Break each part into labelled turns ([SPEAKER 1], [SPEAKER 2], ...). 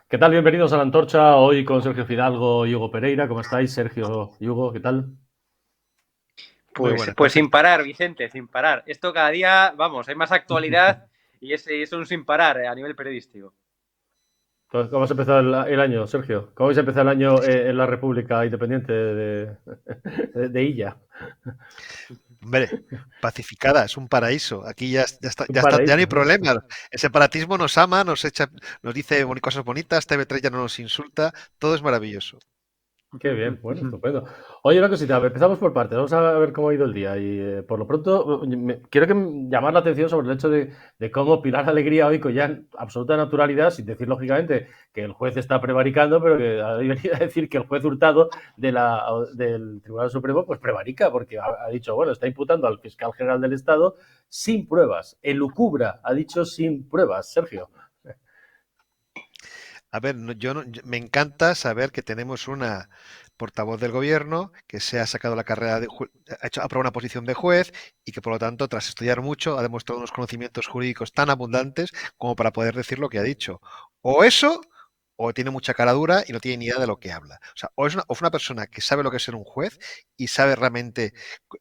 [SPEAKER 1] ¿Qué tal? Bienvenidos a La Antorcha, hoy con Sergio Fidalgo y Hugo Pereira. ¿Cómo estáis, Sergio y Hugo? ¿Qué tal?
[SPEAKER 2] Muy
[SPEAKER 3] Pues
[SPEAKER 2] buenas,
[SPEAKER 3] sin
[SPEAKER 2] Héctor.
[SPEAKER 3] parar, Vicente, sin parar. Esto cada día, vamos, hay más actualidad y es un sin parar a nivel periodístico.
[SPEAKER 1] ¿Cómo has empezado el año, Sergio? ¿Cómo habéis empezado el año en la República Independiente de Illa?
[SPEAKER 2] Hombre, pacificada, es un paraíso. Aquí
[SPEAKER 1] Un
[SPEAKER 2] ya no hay
[SPEAKER 1] paraíso, ¿no?
[SPEAKER 2] problema. El separatismo nos ama, nos dice cosas bonitas, TV3 ya no nos insulta, todo es maravilloso.
[SPEAKER 1] Qué bien, bueno, estupendo. Oye, una cosita, empezamos por partes, vamos a ver cómo ha ido el día. Y por lo pronto, quiero llamar la atención sobre el hecho de cómo Pilar Alegría hoy, con ya absoluta naturalidad, sin decir lógicamente que el juez está prevaricando, pero que ha venido a decir que el juez Hurtado del Tribunal Supremo pues prevarica, porque ha dicho, bueno, está imputando al fiscal general del Estado sin pruebas. Elucubra, ha dicho sin pruebas, Sergio.
[SPEAKER 2] A ver, me encanta saber que tenemos una portavoz del gobierno que se ha sacado la carrera ha aprobado una posición de juez y que por lo tanto, tras estudiar mucho, ha demostrado unos conocimientos jurídicos tan abundantes como para poder decir lo que ha dicho. O eso, o tiene mucha cara dura y no tiene ni idea de lo que habla. O sea, o es una persona que sabe lo que es ser un juez y sabe realmente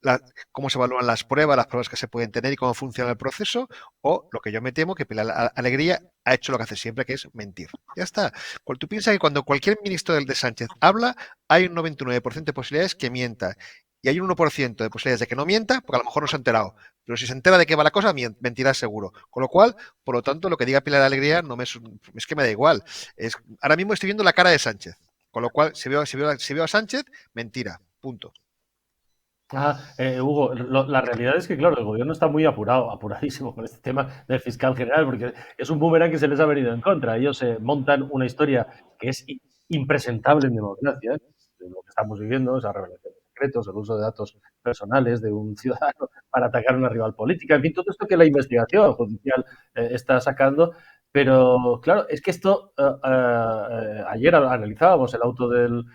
[SPEAKER 2] la- cómo se evalúan las pruebas que se pueden tener y cómo funciona el proceso, o lo que yo me temo, que Pilar Alegría ha hecho lo que hace siempre, que es mentir. Ya está. Tú piensas que cuando cualquier ministro del de Sánchez habla, hay un 99% de posibilidades que mienta. Y hay un 1% de posibilidades de que no mienta, porque a lo mejor no se ha enterado. Pero si se entera de qué va la cosa, mentirá seguro. Con lo cual, por lo tanto, lo que diga Pilar Alegría es que me da igual. Ahora mismo estoy viendo la cara de Sánchez. Con lo cual, si veo a Sánchez, mentira. Punto.
[SPEAKER 1] Hugo, la realidad es que, claro, el gobierno está muy apurado, apuradísimo con este tema del fiscal general, porque es un boomerang que se les ha venido en contra. Ellos montan una historia que es impresentable en democracia, de lo que estamos viviendo, esa revelación de secretos, el uso de datos personales de un ciudadano para atacar a una rival política, en fin, todo esto que la investigación judicial está sacando. Pero, claro, es que esto, ayer analizábamos el auto del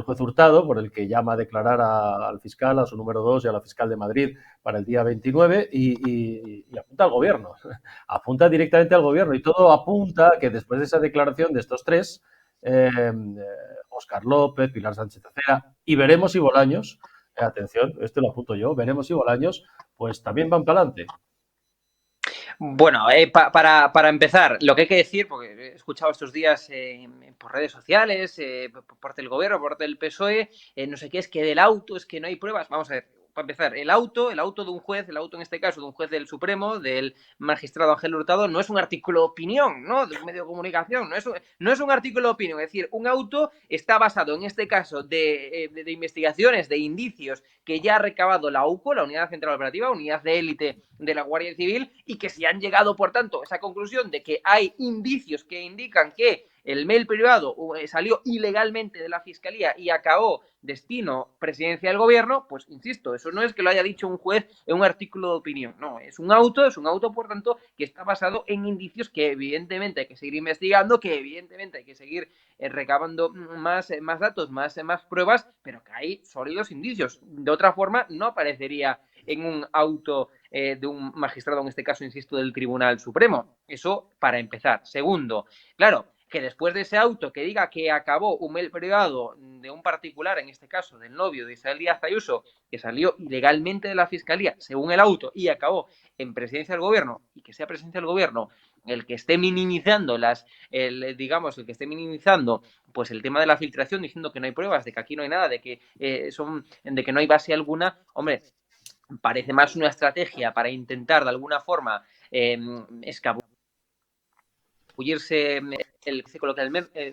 [SPEAKER 1] juez Hurtado, por el que llama a declarar al fiscal, a su número 2 y a la fiscal de Madrid para el día 29 y apunta al gobierno, apunta directamente al gobierno y todo apunta a que después de esa declaración de estos tres, Óscar López, Pilar Sánchez Acera y Veremos y Bolaños, atención, esto lo apunto yo, Veremos y Bolaños, pues también van para adelante.
[SPEAKER 3] Bueno, para empezar, lo que hay que decir, porque he escuchado estos días por redes sociales, por parte del gobierno, por parte del PSOE, no sé qué, es que del auto, es que no hay pruebas. Vamos a ver, para empezar, el auto de un juez, el auto en este caso de un juez del Supremo, del magistrado Ángel Hurtado, no es un artículo de opinión, ¿no? De un medio de comunicación, no es un artículo de opinión, es decir, un auto está basado en este caso de investigaciones, de indicios que ya ha recabado la UCO, la Unidad Central Operativa, unidad de élite de la Guardia Civil, y que si han llegado, por tanto, a esa conclusión de que hay indicios que indican que el mail privado salió ilegalmente de la Fiscalía y acabó destino presidencia del gobierno, pues insisto, eso no es que lo haya dicho un juez en un artículo de opinión, no, es un auto, por tanto, que está basado en indicios que evidentemente hay que seguir investigando, que evidentemente hay que seguir recabando más datos, más pruebas, pero que hay sólidos indicios. De otra forma, no aparecería en un auto de un magistrado, en este caso, insisto, del Tribunal Supremo. Eso para empezar. Segundo, claro, que después de ese auto que diga que acabó un mail privado de un particular, en este caso del novio de Isabel Díaz Ayuso, que salió ilegalmente de la Fiscalía, según el auto, y acabó en presidencia del gobierno, y que sea presidencia del gobierno el que esté minimizando el que esté minimizando pues el tema de la filtración, diciendo que no hay pruebas, de que aquí no hay nada, de que no hay base alguna, hombre, parece más una estrategia para intentar de alguna forma escabullirse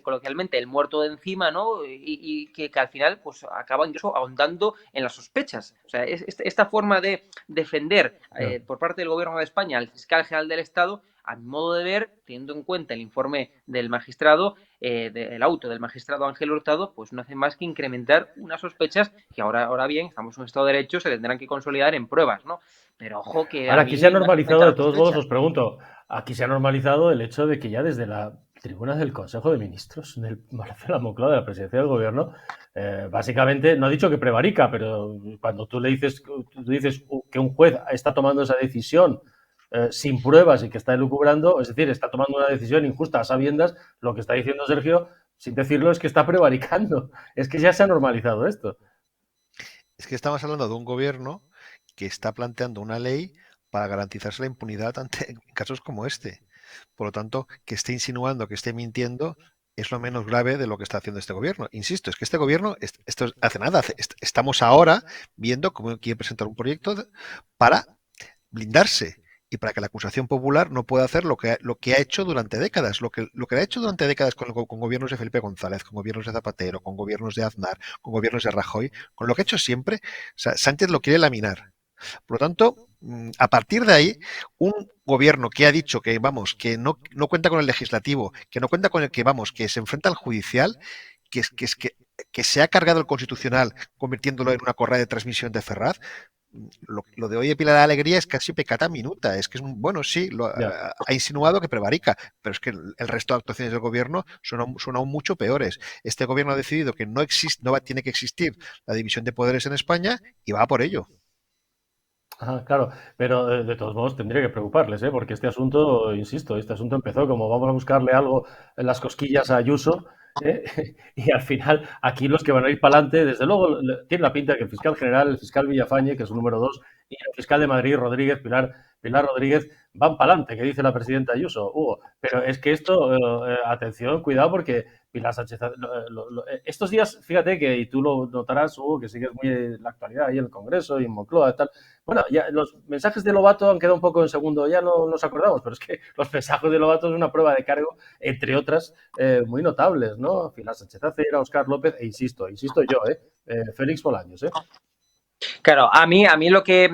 [SPEAKER 3] coloquialmente el muerto de encima, ¿no? Y que al final pues acaba incluso ahondando en las sospechas. O sea, esta forma de defender por parte del gobierno de España al fiscal general del Estado, a mi modo de ver, teniendo en cuenta el informe del magistrado, del auto del magistrado Ángel Hurtado, pues no hace más que incrementar unas sospechas que ahora bien, estamos en un Estado de Derecho, se tendrán que consolidar en pruebas, ¿no? Pero ojo que a
[SPEAKER 1] Ahora, aquí se ha
[SPEAKER 3] mí me hacen
[SPEAKER 1] normalizado, de
[SPEAKER 3] aumentar las
[SPEAKER 1] todos modos,
[SPEAKER 3] sospechas.
[SPEAKER 1] os pregunto, aquí se ha normalizado el hecho de que ya desde la tribuna del Consejo de Ministros, del Palacio de la Moncloa, de la presidencia del gobierno, básicamente, no ha dicho que prevarica, pero cuando tú dices que un juez está tomando esa decisión sin pruebas y que está elucubrando, es decir, está tomando una decisión injusta a sabiendas. Lo que está diciendo Sergio, sin decirlo, es que está prevaricando. Es que ya se ha normalizado esto.
[SPEAKER 2] Es que estamos hablando de un gobierno que está planteando una ley para garantizarse la impunidad ante casos como este. Por lo tanto, que esté insinuando, que esté mintiendo, es lo menos grave de lo que está haciendo este gobierno. Insisto, es que este gobierno, esto hace nada, estamos ahora viendo cómo quiere presentar un proyecto para blindarse y para que la acusación popular no pueda hacer lo que ha hecho durante décadas, lo que ha hecho durante décadas con gobiernos de Felipe González, con gobiernos de Zapatero, con gobiernos de Aznar, con gobiernos de Rajoy, con lo que ha hecho siempre. O sea, Sánchez lo quiere laminar. Por lo tanto, a partir de ahí, un gobierno que ha dicho que, vamos, que no cuenta con el legislativo, que no cuenta con el que, vamos, que se enfrenta al judicial, que se ha cargado el constitucional convirtiéndolo en una correa de transmisión de Ferraz. Lo de hoy de Pilar de Alegría es casi pecata minuta, es que es bueno, sí, ha insinuado que prevarica, pero es que el resto de actuaciones del gobierno son aún mucho peores. Este gobierno ha decidido que tiene que existir la división de poderes en España y va por ello.
[SPEAKER 1] Ajá, claro, pero de todos modos tendría que preocuparles, ¿eh? Porque este asunto, insisto, este asunto empezó como vamos a buscarle algo en las cosquillas a Ayuso, ¿eh? Y al final aquí los que van a ir para adelante, desde luego, tiene la pinta que el fiscal general, el fiscal Villafañe, que es el número 2, y el fiscal de Madrid, Rodríguez, Pilar Rodríguez, van para adelante, que dice la presidenta Ayuso, Hugo. Pero es que esto, atención, cuidado, porque Pilar Sánchez, estos días, fíjate que, y tú lo notarás, Hugo, que sigues muy la actualidad ahí en el Congreso y en Moncloa y tal. Bueno, ya los mensajes de Lobato han quedado un poco en segundo, ya no nos acordamos, pero es que los mensajes de Lobato es una prueba de cargo, entre otras, muy notables, ¿no? Pilar Sánchez Acera, Óscar López, e insisto yo, Félix Bolaños, ¿eh?
[SPEAKER 3] Claro, a mí lo que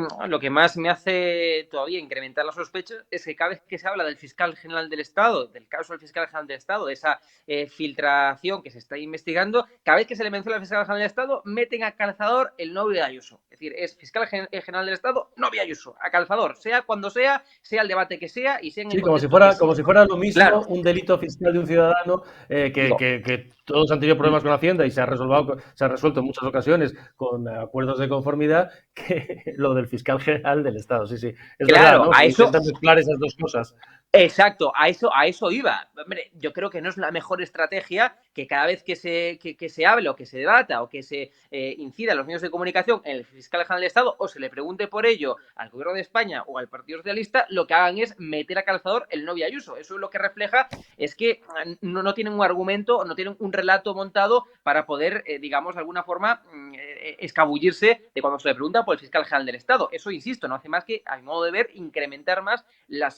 [SPEAKER 3] más me hace todavía incrementar las sospechas es que cada vez que se habla del fiscal general del Estado, del caso del fiscal general del Estado, de esa filtración que se está investigando, cada vez que se le menciona al fiscal general del Estado, meten a calzador el novio de Ayuso. Es decir, es fiscal general del Estado, novio de Ayuso, a calzador, sea cuando sea el debate que sea y sea en el
[SPEAKER 1] Sí,
[SPEAKER 3] contexto que
[SPEAKER 1] como
[SPEAKER 3] sea.
[SPEAKER 1] si fuera lo mismo
[SPEAKER 3] Claro,
[SPEAKER 1] un delito fiscal de un ciudadano
[SPEAKER 3] digo,
[SPEAKER 1] que todos han tenido problemas con Hacienda y se ha resuelto en muchas ocasiones con acuerdos de conformidad, que lo del fiscal general del Estado. Sí, sí, es verdad,
[SPEAKER 3] claro,
[SPEAKER 1] ¿no?
[SPEAKER 3] a
[SPEAKER 1] Que
[SPEAKER 3] eso,
[SPEAKER 1] intentan mezclar esas dos cosas.
[SPEAKER 3] exacto, a eso iba. Hombre, yo creo que no es la mejor estrategia que cada vez que se hable o que se debata o que se incida en los medios de comunicación en el fiscal general del Estado o se le pregunte por ello al gobierno de España o al Partido Socialista, lo que hagan es meter a calzador el novio Ayuso. Eso lo que refleja es que no tienen un argumento, no tienen un relato montado para poder, digamos, de alguna forma escabullirse de cuando se le pregunta por el fiscal general del Estado. Eso, insisto, no hace más que, a mi modo de ver, incrementar más las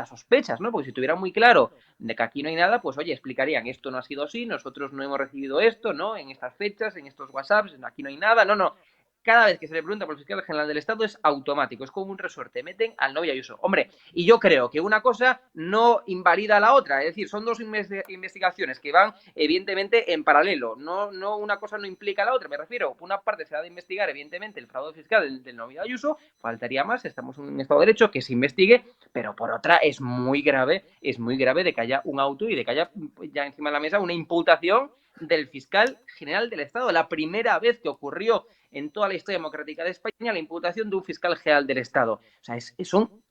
[SPEAKER 3] sospechas, ¿no? Porque si tuvieran muy claro de que aquí no hay nada, pues oye, explicarían, esto no ha sido así, nosotros no hemos recibido esto, ¿no? En estas fechas, en estos WhatsApps, aquí no hay nada, no. Cada vez que se le pregunta por el fiscal general del Estado es automático, es como un resorte, meten al novio Ayuso. Hombre, y yo creo que una cosa no invalida a la otra, es decir, son dos investigaciones que van evidentemente en paralelo, no una cosa no implica a la otra, me refiero, por una parte se ha de investigar evidentemente el fraude fiscal del novio Ayuso, faltaría más, estamos en un Estado de Derecho que se investigue, pero por otra es muy grave de que haya un auto y de que haya ya encima de la mesa una imputación del fiscal general del Estado. La primera vez que ocurrió en toda la historia democrática de España la imputación de un fiscal general del Estado. O sea, es un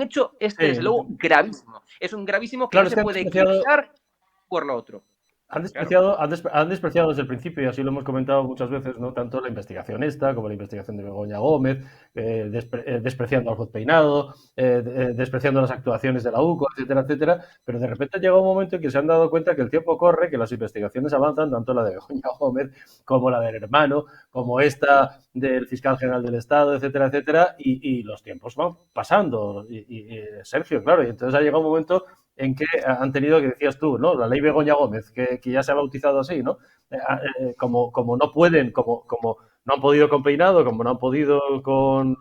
[SPEAKER 3] hecho, desde luego,
[SPEAKER 1] Sí,
[SPEAKER 3] gravísimo. Es un gravísimo que
[SPEAKER 1] claro,
[SPEAKER 3] no
[SPEAKER 1] es
[SPEAKER 3] se
[SPEAKER 1] que han
[SPEAKER 3] puede
[SPEAKER 1] despreciado,
[SPEAKER 3] eclipsar por lo otro.
[SPEAKER 1] Han
[SPEAKER 3] Claro.
[SPEAKER 1] despreciado, han despreciado desde el principio, y así lo hemos comentado muchas veces, ¿no? Tanto la investigación esta como la investigación de Begoña Gómez, despreciando al juez Peinado, despreciando las actuaciones de la UCO, etcétera, etcétera. Pero de repente llega un momento en que se han dado cuenta que el tiempo corre, que las investigaciones avanzan, tanto la de Begoña Gómez como la del hermano, como esta del fiscal general del Estado, etcétera, etcétera, y los tiempos van pasando. Sergio, claro, y entonces ha llegado un momento en que han tenido, que decías tú, ¿no? La ley Begoña Gómez, que ya se ha bautizado así, ¿no? Como no pueden, como no han podido con Peinado, como no han podido con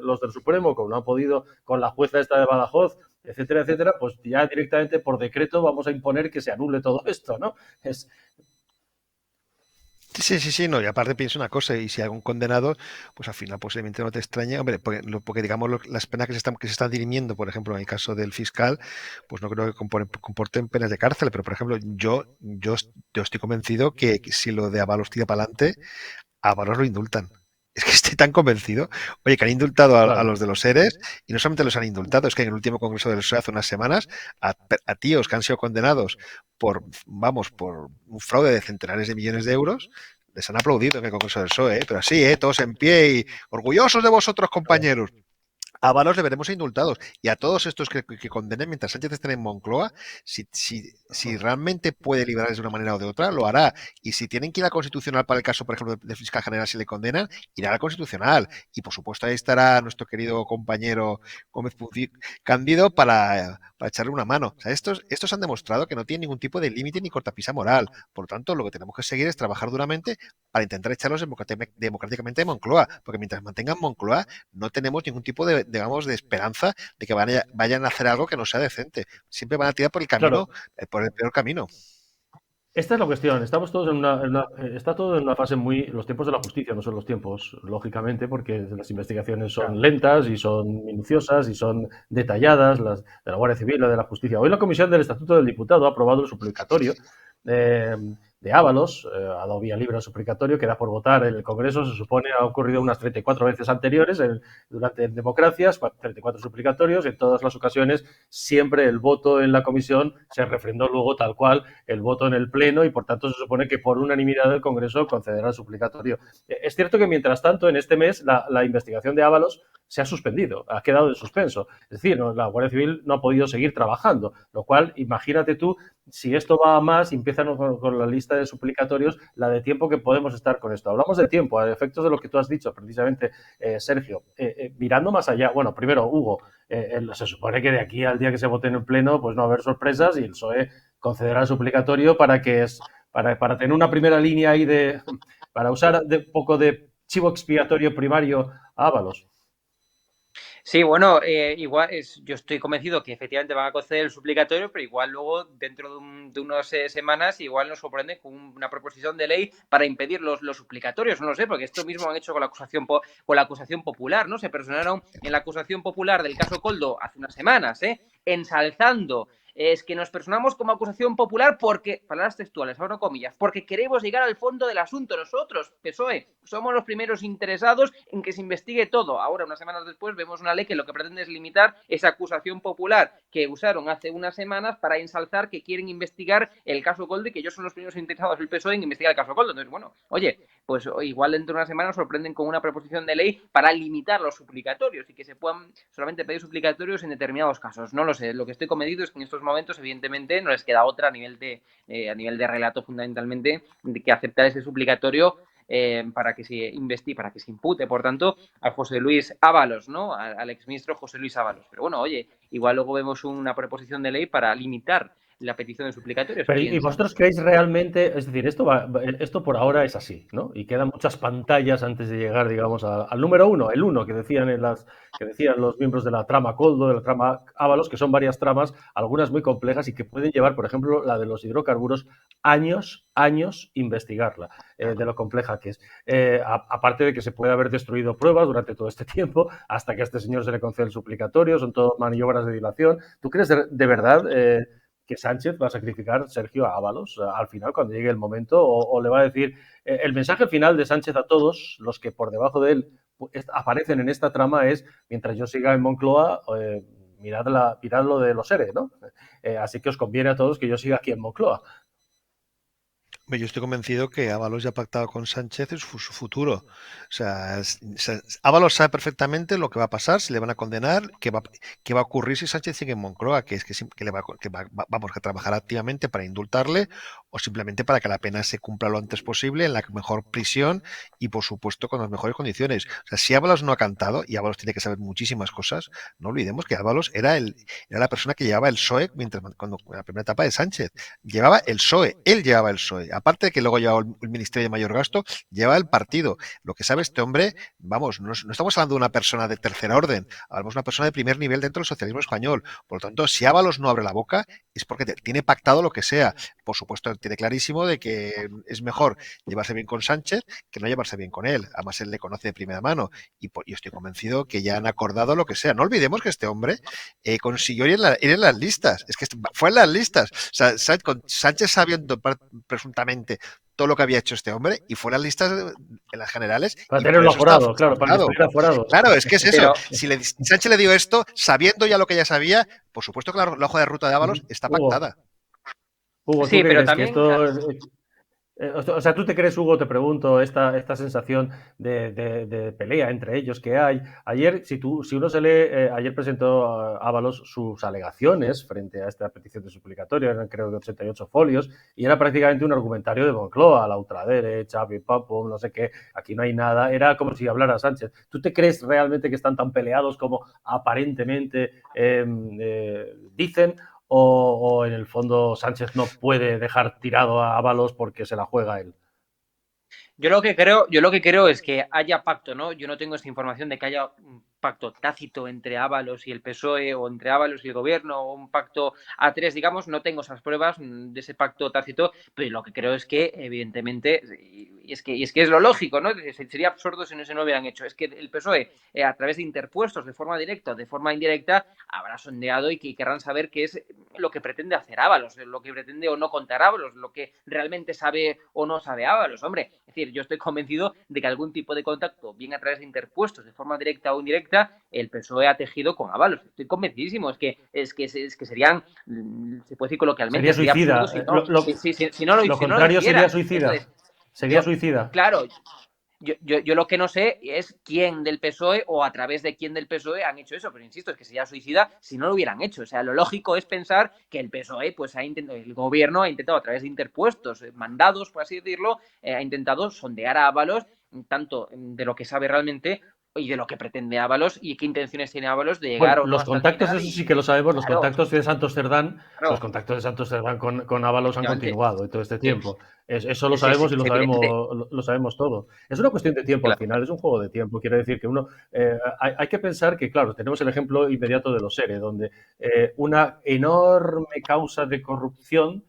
[SPEAKER 1] los del Supremo, como no han podido con la jueza esta de Badajoz, etcétera, etcétera, pues ya directamente por decreto vamos a imponer que se anule todo esto, ¿no? Es,
[SPEAKER 2] Sí, no, y aparte pienso una cosa, y si algún condenado, pues al final posiblemente no te extraña, hombre, porque digamos las penas que se están dirimiendo, por ejemplo, en el caso del fiscal, pues no creo que comporten penas de cárcel, pero por ejemplo, yo estoy convencido que si lo de Ábalos tira para adelante, a Ábalos lo indultan. Es que estoy tan convencido. Oye, que han indultado a
[SPEAKER 1] Claro.
[SPEAKER 2] los de los ERES y no solamente los han indultado, es que en el último congreso del PSOE hace unas semanas a tíos que han sido condenados por, vamos, por un fraude de centenares de millones de euros, les han aplaudido en el congreso del PSOE, pero así, todos en pie y orgullosos de vosotros, compañeros. A Ábalos le veremos indultados. Y a todos estos que condenen mientras Sánchez esté en Moncloa, si realmente puede liberarles de una manera o de otra, lo hará. Y si tienen que ir al Constitucional para el caso, por ejemplo, del fiscal general, si le condenan, irá al Constitucional. Y por supuesto ahí estará nuestro querido compañero Gómez Cándido para echarle una mano. O sea, estos han demostrado que no tienen ningún tipo de límite ni cortapisa moral. Por lo tanto, lo que tenemos que seguir es trabajar duramente para intentar echarlos democráticamente de Moncloa. Porque mientras mantengan Moncloa, no tenemos ningún tipo de, digamos, de esperanza de que vayan a hacer algo que no sea decente. Siempre van a tirar por el camino,
[SPEAKER 1] Claro,
[SPEAKER 2] por el peor camino.
[SPEAKER 1] esta es la cuestión. Estamos todos está todo en una fase muy. Los tiempos de la justicia no son los tiempos, lógicamente, porque las investigaciones son lentas y son minuciosas y son detalladas, las de la Guardia Civil, la de la Justicia. Hoy la Comisión del Estatuto del Diputado ha aprobado el suplicatorio de Ábalos, ha dado vía libre al suplicatorio, queda por votar en el Congreso, se supone ha ocurrido unas 34 veces anteriores durante democracias, 34 suplicatorios, en todas las ocasiones siempre el voto en la comisión se refrendó luego tal cual el voto en el Pleno y por tanto se supone que por unanimidad el Congreso concederá el suplicatorio. Es cierto que mientras tanto en este mes la investigación de Ábalos se ha suspendido, ha quedado en suspenso. Es decir, la Guardia Civil no ha podido seguir trabajando, lo cual, imagínate tú, si esto va a más, empiezan con la lista de suplicatorios, la de tiempo que podemos estar con esto. Hablamos de tiempo, a efectos de lo que tú has dicho, precisamente, Sergio. Mirando más allá, bueno, primero, Hugo, se supone que de aquí al día que se vote en el Pleno, pues no va a haber sorpresas y el PSOE concederá el suplicatorio para tener una primera línea ahí para usar un poco de chivo expiatorio primario a Ábalos.
[SPEAKER 3] Sí, bueno, igual yo estoy convencido que efectivamente van a conceder el suplicatorio, pero igual luego, dentro de unas semanas, igual nos sorprende con una proposición de ley para impedir los suplicatorios. No lo sé, porque esto mismo han hecho con la acusación popular, ¿no? Se personaron en la acusación popular del caso Coldo hace unas semanas, ensalzando. Es que nos personamos como acusación popular porque, palabras textuales, abro comillas, porque queremos llegar al fondo del asunto. Nosotros, PSOE, somos los primeros interesados en que se investigue todo. Ahora, unas semanas después, vemos una ley que lo que pretende es limitar esa acusación popular que usaron hace unas semanas para ensalzar que quieren investigar el caso Coldo y que ellos son los primeros interesados del PSOE en investigar el caso Coldo. Entonces, bueno, oye, pues igual dentro de una semana nos sorprenden con una proposición de ley para limitar los suplicatorios y que se puedan solamente pedir suplicatorios en determinados casos. No lo sé, lo que estoy convencido es que en estos momentos, evidentemente, no les queda otra a nivel de relato, fundamentalmente, de que aceptar ese suplicatorio para que se impute, por tanto, a José Luis Ábalos, ¿no? Al exministro José Luis Ábalos. Pero bueno, oye, igual luego vemos una proposición de ley para limitar la petición de suplicatorios.
[SPEAKER 1] Pero, ¿y
[SPEAKER 3] ¿Quién sabe?
[SPEAKER 1] vosotros creéis realmente, es decir, esto por ahora es así, ¿no? Y quedan muchas pantallas antes de llegar, digamos, al número uno, el uno que decían que decían los miembros de la trama Coldo, de la trama Ábalos, que son varias tramas, algunas muy complejas y que pueden llevar, por ejemplo, la de los hidrocarburos, años investigarla, de lo compleja que es. Aparte de que se puede haber destruido pruebas durante todo este tiempo, hasta que a este señor se le concede el suplicatorio, son todo maniobras de dilación. ¿Tú crees de verdad que Sánchez va a sacrificar Sergio a Ábalos al final, cuando llegue el momento, o le va a decir el mensaje final de Sánchez a todos los que por debajo de él aparecen en esta trama es: mientras yo siga en Moncloa, mirad lo de los ERE, ¿no? Así que os conviene a todos que yo siga aquí en Moncloa.
[SPEAKER 2] Yo estoy convencido que Ábalos ya ha pactado con Sánchez su futuro. O sea, Ábalos sabe perfectamente lo que va a pasar, si le van a condenar, qué va a ocurrir si Sánchez sigue en Moncloa, que es que vamos a trabajar activamente para indultarle o simplemente para que la pena se cumpla lo antes posible en la mejor prisión y, por supuesto, con las mejores condiciones. O sea, si Ábalos no ha cantado, y Ábalos tiene que saber muchísimas cosas, no olvidemos que Ábalos era la persona que llevaba el PSOE cuando en la primera etapa de Sánchez. Llevaba el PSOE, él llevaba el PSOE. Aparte de que luego llevaba el Ministerio de Mayor Gasto, llevaba el partido. Lo que sabe este hombre, vamos, no estamos hablando de una persona de tercer orden, hablamos de una persona de primer nivel dentro del socialismo español. Por lo tanto, si Ábalos no abre la boca, es porque tiene pactado lo que sea. por supuesto, tiene clarísimo de que es mejor llevarse bien con Sánchez que no llevarse bien con él. Además, él le conoce de primera mano y estoy convencido que ya han acordado lo que sea. No olvidemos que este hombre consiguió ir en las listas. Es que fue en las listas. O sea, con Sánchez sabiendo presuntamente todo lo que había hecho este hombre y fue en las listas en las generales.
[SPEAKER 1] Para
[SPEAKER 2] Y por
[SPEAKER 1] tenerlo
[SPEAKER 2] eso está
[SPEAKER 1] aforado, claro, para que estuviera aforado.
[SPEAKER 2] Claro, es que es eso.
[SPEAKER 3] Pero,
[SPEAKER 2] Si Sánchez le dio esto, sabiendo ya lo que ya sabía, por supuesto que la hoja de ruta de Ábalos está pactada.
[SPEAKER 1] Hugo, ¿tú
[SPEAKER 3] sí,
[SPEAKER 1] qué
[SPEAKER 3] pero
[SPEAKER 1] crees? Que
[SPEAKER 3] también
[SPEAKER 1] esto o sea, ¿tú te crees, Hugo, te pregunto, esta sensación de pelea entre ellos que hay? Ayer, si uno se lee, ayer presentó Ábalos sus alegaciones frente a esta petición de suplicatorio, eran creo que 88 folios, y era prácticamente un argumentario de Moncloa, la ultraderecha, papo, no sé qué, aquí no hay nada, era como si hablara Sánchez. ¿Tú te crees realmente que están tan peleados como aparentemente dicen? O en el fondo Sánchez no puede dejar tirado a Ábalos porque se la juega él.
[SPEAKER 3] Yo lo que creo es que haya pacto, ¿no? Yo no tengo esta información de que haya un pacto tácito entre Ábalos y el PSOE o entre Ábalos y el gobierno o un pacto a tres, digamos, no tengo esas pruebas de ese pacto tácito, pero lo que creo es que, evidentemente, y es que es lo lógico, ¿no? Sería absurdo si no se lo hubieran hecho. Es que el PSOE, a través de interpuestos, de forma directa o de forma indirecta, habrá sondeado y que querrán saber qué es lo que pretende hacer Ábalos, lo que pretende o no contar Ábalos, lo que realmente sabe o no sabe Ábalos. Hombre, es decir, yo estoy convencido de que algún tipo de contacto, bien a través de interpuestos, de forma directa o indirecta, el PSOE ha tejido con Ábalos. Estoy convencidísimo. Es que serían, se puede decir coloquialmente,
[SPEAKER 1] Sería
[SPEAKER 3] sería absurdo
[SPEAKER 1] suicida.
[SPEAKER 3] si no
[SPEAKER 1] Lo
[SPEAKER 3] no lo
[SPEAKER 1] contrario sería
[SPEAKER 3] hiciera.
[SPEAKER 1] suicida.
[SPEAKER 3] Entonces,
[SPEAKER 1] Sería
[SPEAKER 3] yo,
[SPEAKER 1] suicida.
[SPEAKER 3] claro, yo lo que no sé es quién del PSOE o a través de quién del PSOE han hecho eso, pero insisto, es que sería suicida si no lo hubieran hecho. O sea, lo lógico es pensar que el PSOE, pues ha intentado, el gobierno ha intentado a través de interpuestos, mandados, por así decirlo, ha intentado sondear a Ábalos, tanto de lo que sabe realmente y de lo que pretende Ábalos y qué intenciones tiene Ábalos de llegar
[SPEAKER 1] Bueno,
[SPEAKER 3] o no
[SPEAKER 1] los
[SPEAKER 3] hasta el
[SPEAKER 1] contactos,
[SPEAKER 3] final.
[SPEAKER 1] eso
[SPEAKER 3] Y
[SPEAKER 1] sí que lo sabemos, los
[SPEAKER 3] claro,
[SPEAKER 1] contactos de Santos Cerdán, los
[SPEAKER 3] claro,
[SPEAKER 1] contactos de Santos Cerdán con Ábalos han continuado todo este tiempo. Eso lo
[SPEAKER 3] es
[SPEAKER 1] sabemos y
[SPEAKER 3] evidente.
[SPEAKER 1] lo sabemos todo. Es una cuestión de tiempo al
[SPEAKER 3] Claro.
[SPEAKER 1] final, es un juego de tiempo. Quiere decir que uno, hay que pensar que, claro, tenemos el ejemplo inmediato de los SERE, donde una enorme causa de corrupción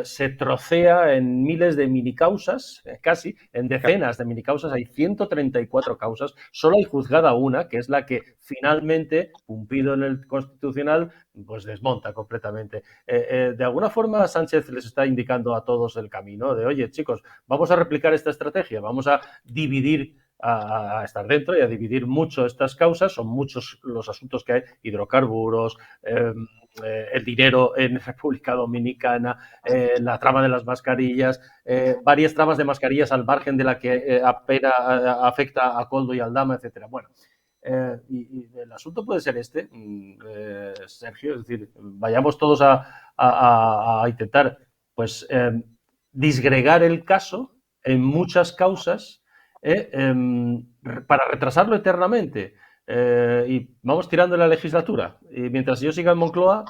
[SPEAKER 1] se trocea en miles de minicausas, casi, en decenas de minicausas, hay 134 causas, solo hay juzgada una, que es la que finalmente, cumplido en el Constitucional, pues desmonta completamente. De alguna forma, Sánchez les está indicando a todos el camino de, oye, chicos, vamos a replicar esta estrategia, vamos a dividir a estar dentro y a dividir mucho estas causas. Son muchos los asuntos que hay, hidrocarburos, el dinero en República Dominicana, la trama de las mascarillas, varias tramas de mascarillas al margen de la que apenas afecta a Coldo y Aldama, etcétera. Bueno, y el asunto puede ser este, Sergio, es decir, vayamos todos a intentar pues disgregar el caso en muchas causas para retrasarlo eternamente. Y vamos tirando la legislatura. Y mientras yo siga en Moncloa,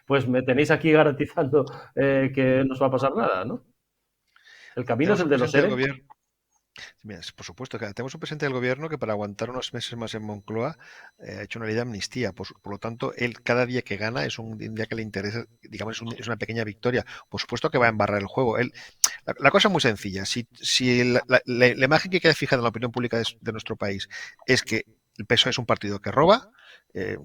[SPEAKER 1] pues me tenéis aquí garantizando que no os va a pasar nada, ¿no? El camino es
[SPEAKER 2] Tenemos
[SPEAKER 1] el
[SPEAKER 2] un
[SPEAKER 1] de los
[SPEAKER 2] presidente del
[SPEAKER 1] seres.
[SPEAKER 2] gobierno. Mira, por supuesto que tenemos un presidente del gobierno que para aguantar unos meses más en Moncloa ha hecho una ley de amnistía. Por lo tanto, él cada día que gana es un día que le interesa, digamos, es una pequeña victoria. Por supuesto que va a embarrar el juego. La cosa es muy sencilla. Si la imagen que queda fijada en la opinión pública de nuestro país es que el PSOE es un partido que roba, eh,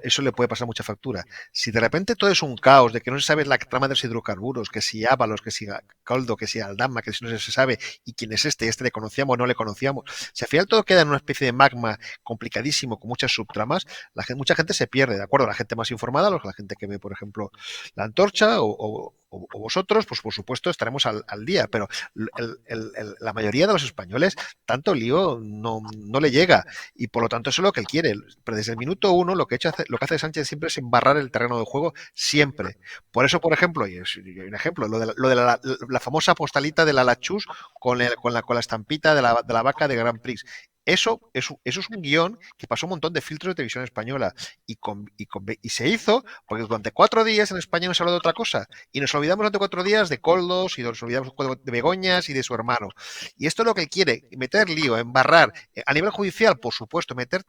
[SPEAKER 2] eso le puede pasar mucha factura. Si de repente todo es un caos, de que no se sabe la trama de los hidrocarburos, que si Ábalos, que si Coldo, que si Aldama, que si no se sabe, y quién es este le conocíamos o no le conocíamos, si al final todo queda en una especie de magma complicadísimo con muchas subtramas, mucha gente se pierde, ¿de acuerdo? La gente más informada, la gente que ve, por ejemplo, La Antorcha o vosotros, pues por supuesto estaremos al día, pero la mayoría de los españoles tanto lío no le llega y por lo tanto eso es lo que él quiere. Pero desde el minuto uno lo que hace Sánchez siempre es embarrar el terreno de juego, siempre. Por eso, por ejemplo, y un ejemplo, lo de la famosa postalita de la Lachus con la estampita de la vaca de Grand Prix. Eso es un guión que pasó un montón de filtros de televisión española y se hizo porque durante 4 días en España no se habló de otra cosa y nos olvidamos durante 4 días de Koldos y nos olvidamos de Begoñas y de su hermano. Y esto es lo que quiere, meter lío, embarrar. A nivel judicial, por supuesto, meter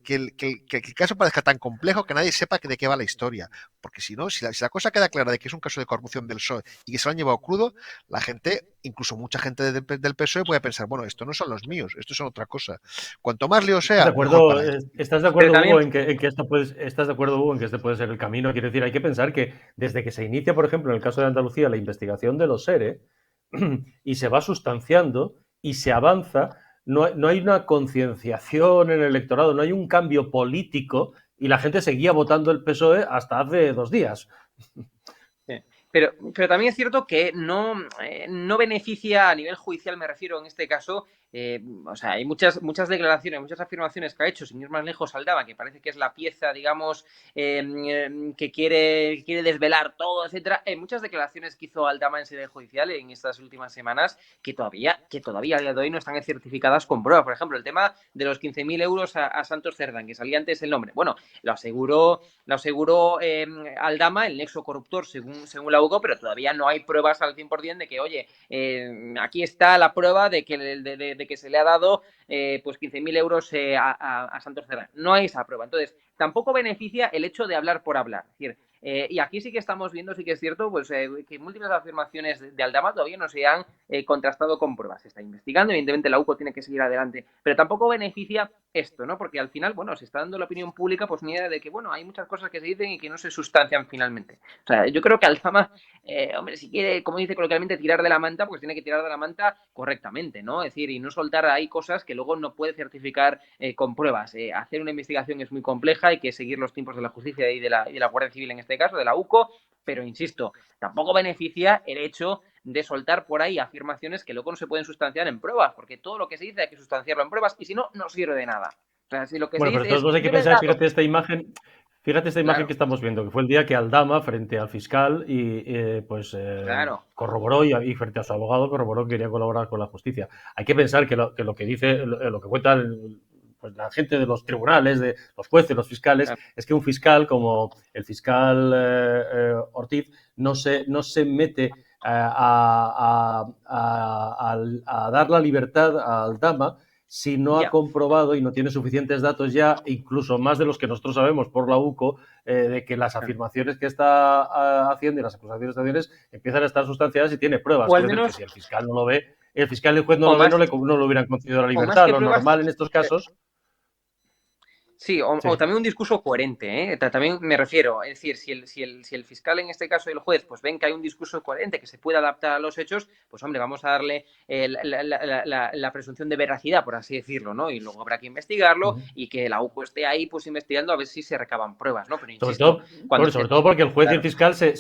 [SPEAKER 2] que el caso parezca tan complejo que nadie sepa de qué va la historia. Porque si no, si la cosa queda clara de que es un caso de corrupción del PSOE y que se lo han llevado crudo, la gente, incluso mucha gente del PSOE puede pensar, bueno, esto no son los míos, esto son otra cosa. Cuanto más lío sea, mejor para ellos.
[SPEAKER 1] ¿Estás de acuerdo, Hugo, en que esto estás de acuerdo, Hugo, en que este puede ser el camino? Quiero decir, hay que pensar que desde que se inicia, por ejemplo, en el caso de Andalucía, la investigación de los ERE y se va sustanciando y se avanza, no hay una concienciación en el electorado, no hay un cambio político y la gente seguía votando el PSOE hasta hace 2 días.
[SPEAKER 3] Pero también es cierto que no beneficia a nivel judicial, me refiero en este caso. O sea, hay muchas declaraciones, muchas afirmaciones que ha hecho, sin ir más lejos, Aldama, que parece que es la pieza, digamos, que quiere desvelar todo, etcétera. Hay muchas declaraciones que hizo Aldama en sede judicial en estas últimas semanas que todavía a día de hoy no están certificadas con pruebas. Por ejemplo, el tema de los 15.000 euros a Santos Cerdán, que salía antes el nombre. Bueno, lo aseguró Aldama, el nexo corruptor, según la UCO, pero todavía no hay pruebas al 100% de que, oye, aquí está la prueba de que se le ha dado pues 15.000 euros a Santos Cerdán. No hay esa prueba. Entonces, tampoco beneficia el hecho de hablar por hablar. Es decir, y aquí sí que estamos viendo, sí que es cierto, pues que múltiples afirmaciones de Aldama todavía no se han contrastado con pruebas. Se está investigando, evidentemente la UCO tiene que seguir adelante, pero tampoco beneficia esto, ¿no? Porque al final, bueno, se está dando la opinión pública pues una idea de que, bueno, hay muchas cosas que se dicen y que no se sustancian finalmente. O sea, yo creo que Aldama, hombre, si quiere, como dice coloquialmente, tirar de la manta, pues tiene que tirar de la manta correctamente, ¿no? Es decir, y no soltar ahí cosas que luego no puede certificar con pruebas. Hacer una investigación es muy compleja, hay que seguir los tiempos de la justicia y de la Guardia Civil en este caso, de la UCO, pero insisto, tampoco beneficia el hecho de soltar por ahí afirmaciones que luego no se pueden sustanciar en pruebas, porque todo lo que se dice hay que sustanciarlo en pruebas y si no, no sirve de nada. O sea, si lo que
[SPEAKER 1] Bueno,
[SPEAKER 3] se
[SPEAKER 1] pero
[SPEAKER 3] dice
[SPEAKER 1] de todos
[SPEAKER 3] es,
[SPEAKER 1] modos hay que
[SPEAKER 3] yo le he
[SPEAKER 1] pensar,
[SPEAKER 3] dado...
[SPEAKER 1] fíjate esta imagen
[SPEAKER 3] Claro,
[SPEAKER 1] que estamos viendo, que fue el día que Aldama, frente al fiscal,
[SPEAKER 3] claro.
[SPEAKER 1] corroboró y frente a su abogado corroboró que quería colaborar con la justicia. Hay que pensar que lo que dice, lo que cuenta pues la gente de los tribunales, de los jueces, los fiscales,
[SPEAKER 3] Claro.
[SPEAKER 1] es que un fiscal como el fiscal Ortiz no se mete a dar la libertad a Aldama si no ha comprobado y no tiene suficientes datos ya, incluso más de los que nosotros sabemos por la UCO, de que las afirmaciones que está haciendo y las acusaciones que está haciendo empiezan a estar sustanciadas y tiene pruebas.
[SPEAKER 3] O al
[SPEAKER 1] Quiero decir que
[SPEAKER 3] menos,
[SPEAKER 1] si el fiscal no lo ve, el fiscal y el juez no
[SPEAKER 3] o
[SPEAKER 1] lo ve,
[SPEAKER 3] más,
[SPEAKER 1] no le hubieran concedido la
[SPEAKER 3] o más
[SPEAKER 1] libertad.
[SPEAKER 3] que
[SPEAKER 1] Lo
[SPEAKER 3] pruebas,
[SPEAKER 1] normal en estos casos...
[SPEAKER 3] sí, o también un discurso coherente, ¿eh? También me refiero, es decir, si el fiscal en este caso y el juez pues ven que hay un discurso coherente que se puede adaptar a los hechos, pues hombre, vamos a darle la presunción de veracidad, por así decirlo, ¿no? Y luego habrá que investigarlo y que la UCO esté ahí pues investigando a ver si se recaban pruebas, ¿no? Pero insisto,
[SPEAKER 1] sobre todo porque el juez y el fiscal se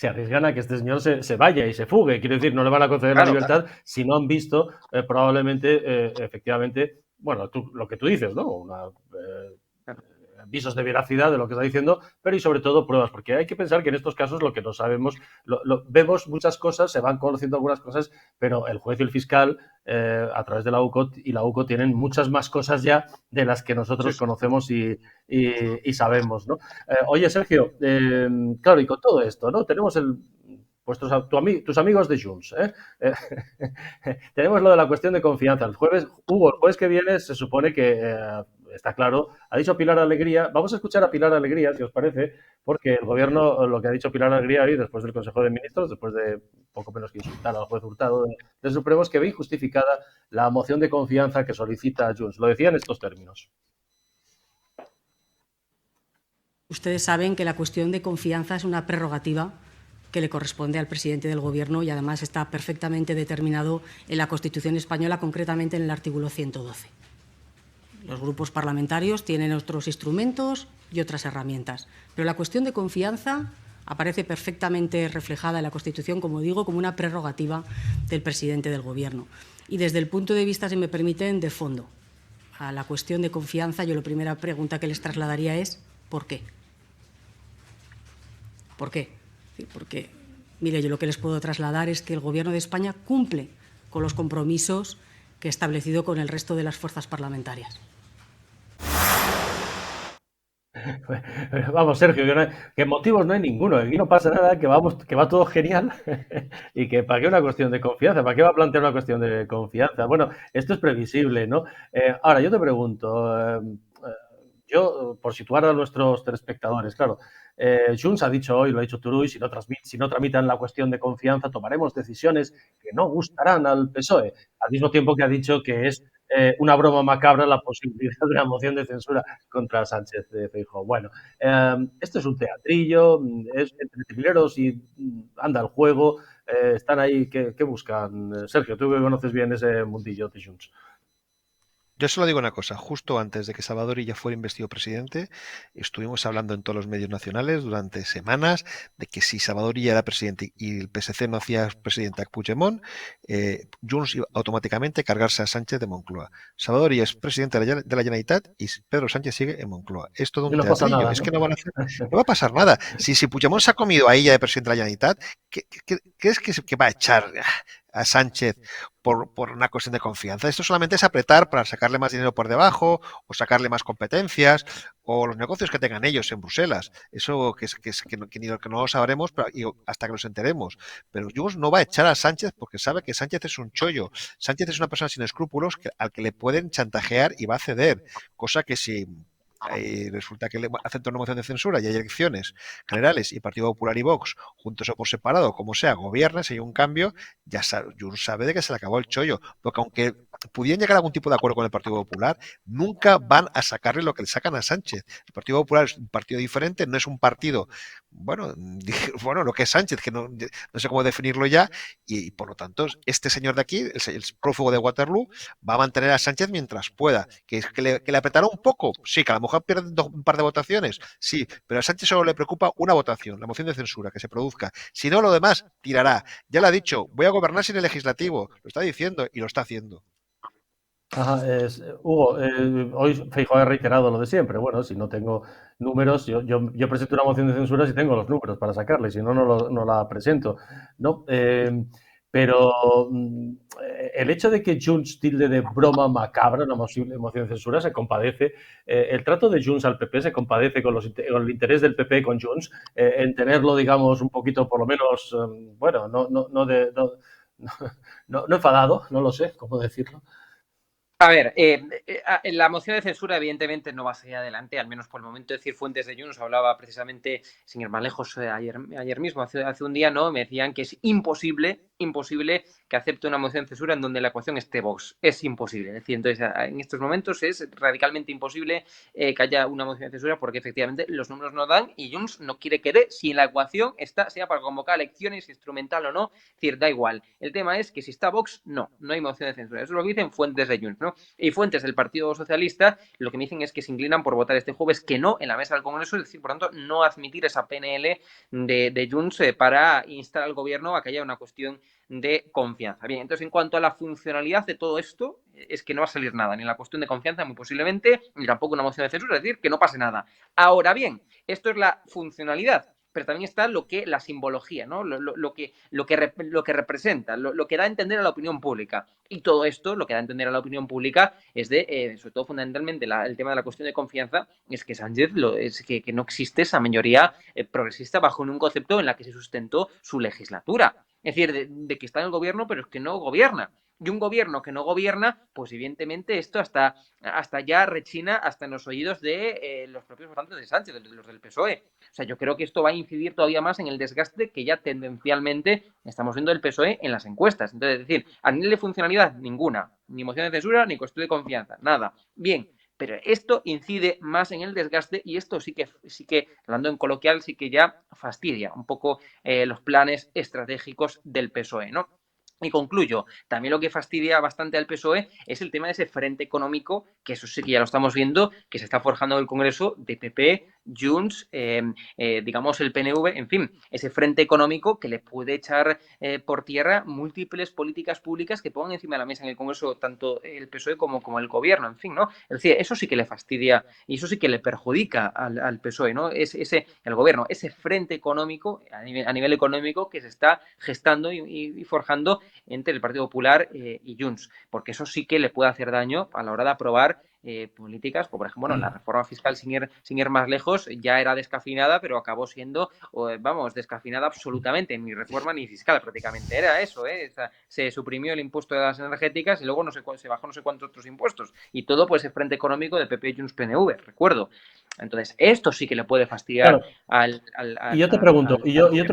[SPEAKER 1] arriesgan a que este señor se vaya y se fugue. Quiero decir, no le van a conceder la libertad si no han visto probablemente, efectivamente, bueno, lo que tú dices, ¿no? Visos de veracidad de lo que está diciendo, pero y sobre todo pruebas, porque hay que pensar que en estos casos lo que no sabemos, vemos muchas cosas, se van conociendo algunas cosas, pero el juez y el fiscal, a través de la UCO y la UCO, tienen muchas más cosas ya de las que nosotros conocemos y sabemos, ¿no? Oye, Sergio, claro, y con todo esto, ¿no? Tenemos tus amigos de Junts, tenemos lo de la cuestión de confianza. El jueves que viene se supone que está claro, ha dicho Pilar Alegría. Vamos a escuchar a Pilar Alegría, si os parece, porque el gobierno, lo que ha dicho Pilar Alegría hoy, después del Consejo de Ministros, después de poco menos que insultar al juez Hurtado del Supremo, es que ve injustificada la moción de confianza que solicita Junts. Lo decía en estos términos.
[SPEAKER 4] Ustedes saben que la cuestión de confianza es una prerrogativa que le corresponde al presidente del Gobierno y además está perfectamente determinado en la Constitución española, concretamente en el artículo 112. Los grupos parlamentarios tienen otros instrumentos y otras herramientas, pero la cuestión de confianza aparece perfectamente reflejada en la Constitución, como digo, como una prerrogativa del presidente del Gobierno. Y desde el punto de vista, si me permiten, de fondo, a la cuestión de confianza, yo la primera pregunta que les trasladaría es ¿por qué? ¿Por qué? Porque, mire, yo lo que les puedo trasladar es que el Gobierno de España cumple con los compromisos que he establecido con el resto de las fuerzas parlamentarias.
[SPEAKER 1] Vamos, Sergio, que motivos no hay ninguno. Aquí no pasa nada, que va todo genial y que para qué una cuestión de confianza, para qué va a plantear una cuestión de confianza. Bueno, esto es previsible, ¿no? Ahora, yo te pregunto, yo, por situar a nuestros telespectadores, claro, Junts ha dicho hoy, lo ha dicho Turull, si no tramitan la cuestión de confianza, tomaremos decisiones que no gustarán al PSOE, al mismo tiempo que ha dicho que es una broma macabra la posibilidad de una moción de censura contra Sánchez de Feijóo. Bueno, esto es un teatrillo, es entre trileros y anda el juego, están ahí, ¿qué buscan? Sergio, tú que conoces bien ese mundillo de Junts.
[SPEAKER 2] Yo solo digo una cosa, justo antes de que Salvador Illa fuera investido presidente, estuvimos hablando en todos los medios nacionales durante semanas de que si Salvador Illa era presidente y el PSC no hacía presidente a Puigdemont, Junts iba automáticamente a cargarse a Sánchez de Moncloa. Salvador Illa es presidente de la Generalitat y Pedro Sánchez sigue en Moncloa. Es todo un
[SPEAKER 1] Y no pasa
[SPEAKER 2] teatrillo,
[SPEAKER 1] nada,
[SPEAKER 2] es
[SPEAKER 1] ¿no?
[SPEAKER 2] que no van a hacer, no va a pasar nada. Si Puigdemont se ha comido a Illa de presidente de la Generalitat, ¿crees que va a echar a Sánchez por una cuestión de confianza? Esto solamente es apretar para sacarle más dinero por debajo o sacarle más competencias o los negocios que tengan ellos en Bruselas. Eso que no lo sabremos hasta que nos enteremos. Pero Junts no va a echar a Sánchez porque sabe que Sánchez es un chollo. Sánchez es una persona sin escrúpulos al que le pueden chantajear y va a ceder. Cosa que si resulta que le acepta una moción de censura y hay elecciones generales y Partido Popular y Vox, juntos o por separado, como sea, gobiernan, si hay un cambio, ya Junts sabe de que se le acabó el chollo. Porque aunque pudieran llegar a algún tipo de acuerdo con el Partido Popular, nunca van a sacarle lo que le sacan a Sánchez. El Partido Popular es un partido diferente, no es un partido, bueno, lo que es Sánchez, que no sé cómo definirlo ya, y por lo tanto, este señor de aquí, el prófugo de Waterloo, va a mantener a Sánchez mientras pueda. Que le apretará un poco, sí, que a lo mejor pierde un par de votaciones, sí, pero a Sánchez solo le preocupa una votación, la moción de censura, que se produzca. Si no, lo demás tirará. Ya lo ha dicho, voy a gobernar sin el legislativo, lo está diciendo y lo está haciendo.
[SPEAKER 1] Ajá, Hugo, hoy Feijóo ha reiterado lo de siempre. Bueno, si no tengo números, yo presento una moción de censura si tengo los números para sacarla, y si no, no la presento, ¿no? Pero el hecho de que Junts tilde de broma macabra una moción de censura se compadece. El trato de Junts al PP se compadece con el interés del PP con Junts en tenerlo, digamos, un poquito, por lo menos, bueno, no enfadado, no lo sé cómo decirlo.
[SPEAKER 3] A ver, la moción de censura evidentemente no va a salir adelante, al menos por el momento. Es decir, fuentes de Junts hablaba precisamente, sin ir más lejos, ayer mismo, hace un día, ¿no? Me decían que es imposible que acepte una moción de censura en donde la ecuación esté Vox. Es imposible. Es decir, entonces, en estos momentos es radicalmente imposible que haya una moción de censura porque efectivamente los números no dan y Junts no quiere que dé si la ecuación está, sea para convocar elecciones, instrumental o no. Es decir, da igual. El tema es que si está Vox, no hay moción de censura. Eso es lo que dicen fuentes de Junts, ¿no? Y fuentes del Partido Socialista lo que me dicen es que se inclinan por votar este jueves que no en la mesa del Congreso, es decir, por tanto, no admitir esa PNL de Junts para instar al gobierno a que haya una cuestión de confianza. Bien, entonces en cuanto a la funcionalidad de todo esto, es que no va a salir nada, ni la cuestión de confianza muy posiblemente, ni tampoco una moción de censura, es decir, que no pase nada. Ahora bien, esto es la funcionalidad, pero también está la simbología, ¿no? Lo que representa, lo que da a entender a la opinión pública. Y todo esto, lo que da a entender a la opinión pública es sobre todo fundamentalmente el tema de la cuestión de confianza, es que Sánchez, que no existe esa mayoría progresista bajo ningún concepto en la que se sustentó su legislatura. Es decir, de que está en el gobierno, pero es que no gobierna. Y un gobierno que no gobierna, pues evidentemente esto hasta ya rechina hasta en los oídos de los propios votantes de Sánchez, de los del PSOE. O sea, yo creo que esto va a incidir todavía más en el desgaste que ya tendencialmente estamos viendo del PSOE en las encuestas. Entonces, es decir, a nivel de funcionalidad, ninguna. Ni moción de censura, ni cuestión de confianza, nada. Bien, pero esto incide más en el desgaste y esto sí que, hablando en coloquial, sí que ya fastidia un poco los planes estratégicos del PSOE, ¿no? Y concluyo, también lo que fastidia bastante al PSOE es el tema de ese frente económico, que eso sí que ya lo estamos viendo, que se está forjando en el Congreso de PP, Junts, digamos el PNV, en fin, ese frente económico que le puede echar por tierra múltiples políticas públicas que pongan encima de la mesa en el Congreso tanto el PSOE como el gobierno, en fin, ¿no? Es decir, eso sí que le fastidia y eso sí que le perjudica al PSOE, ¿no? El gobierno, ese frente económico, a nivel económico que se está gestando y forjando entre el Partido Popular y Junts, porque eso sí que le puede hacer daño a la hora de aprobar políticas, como por ejemplo, la reforma fiscal, sin ir más lejos, ya era descafeinada, pero acabó siendo, vamos, descafeinada absolutamente, ni reforma ni fiscal, prácticamente era eso, o sea, se suprimió el impuesto de las energéticas y luego se bajó no sé cuántos otros impuestos, y todo pues el frente económico de PP, Junts, PNV, recuerdo. Entonces, esto sí que le puede fastidiar
[SPEAKER 1] claro. Y yo te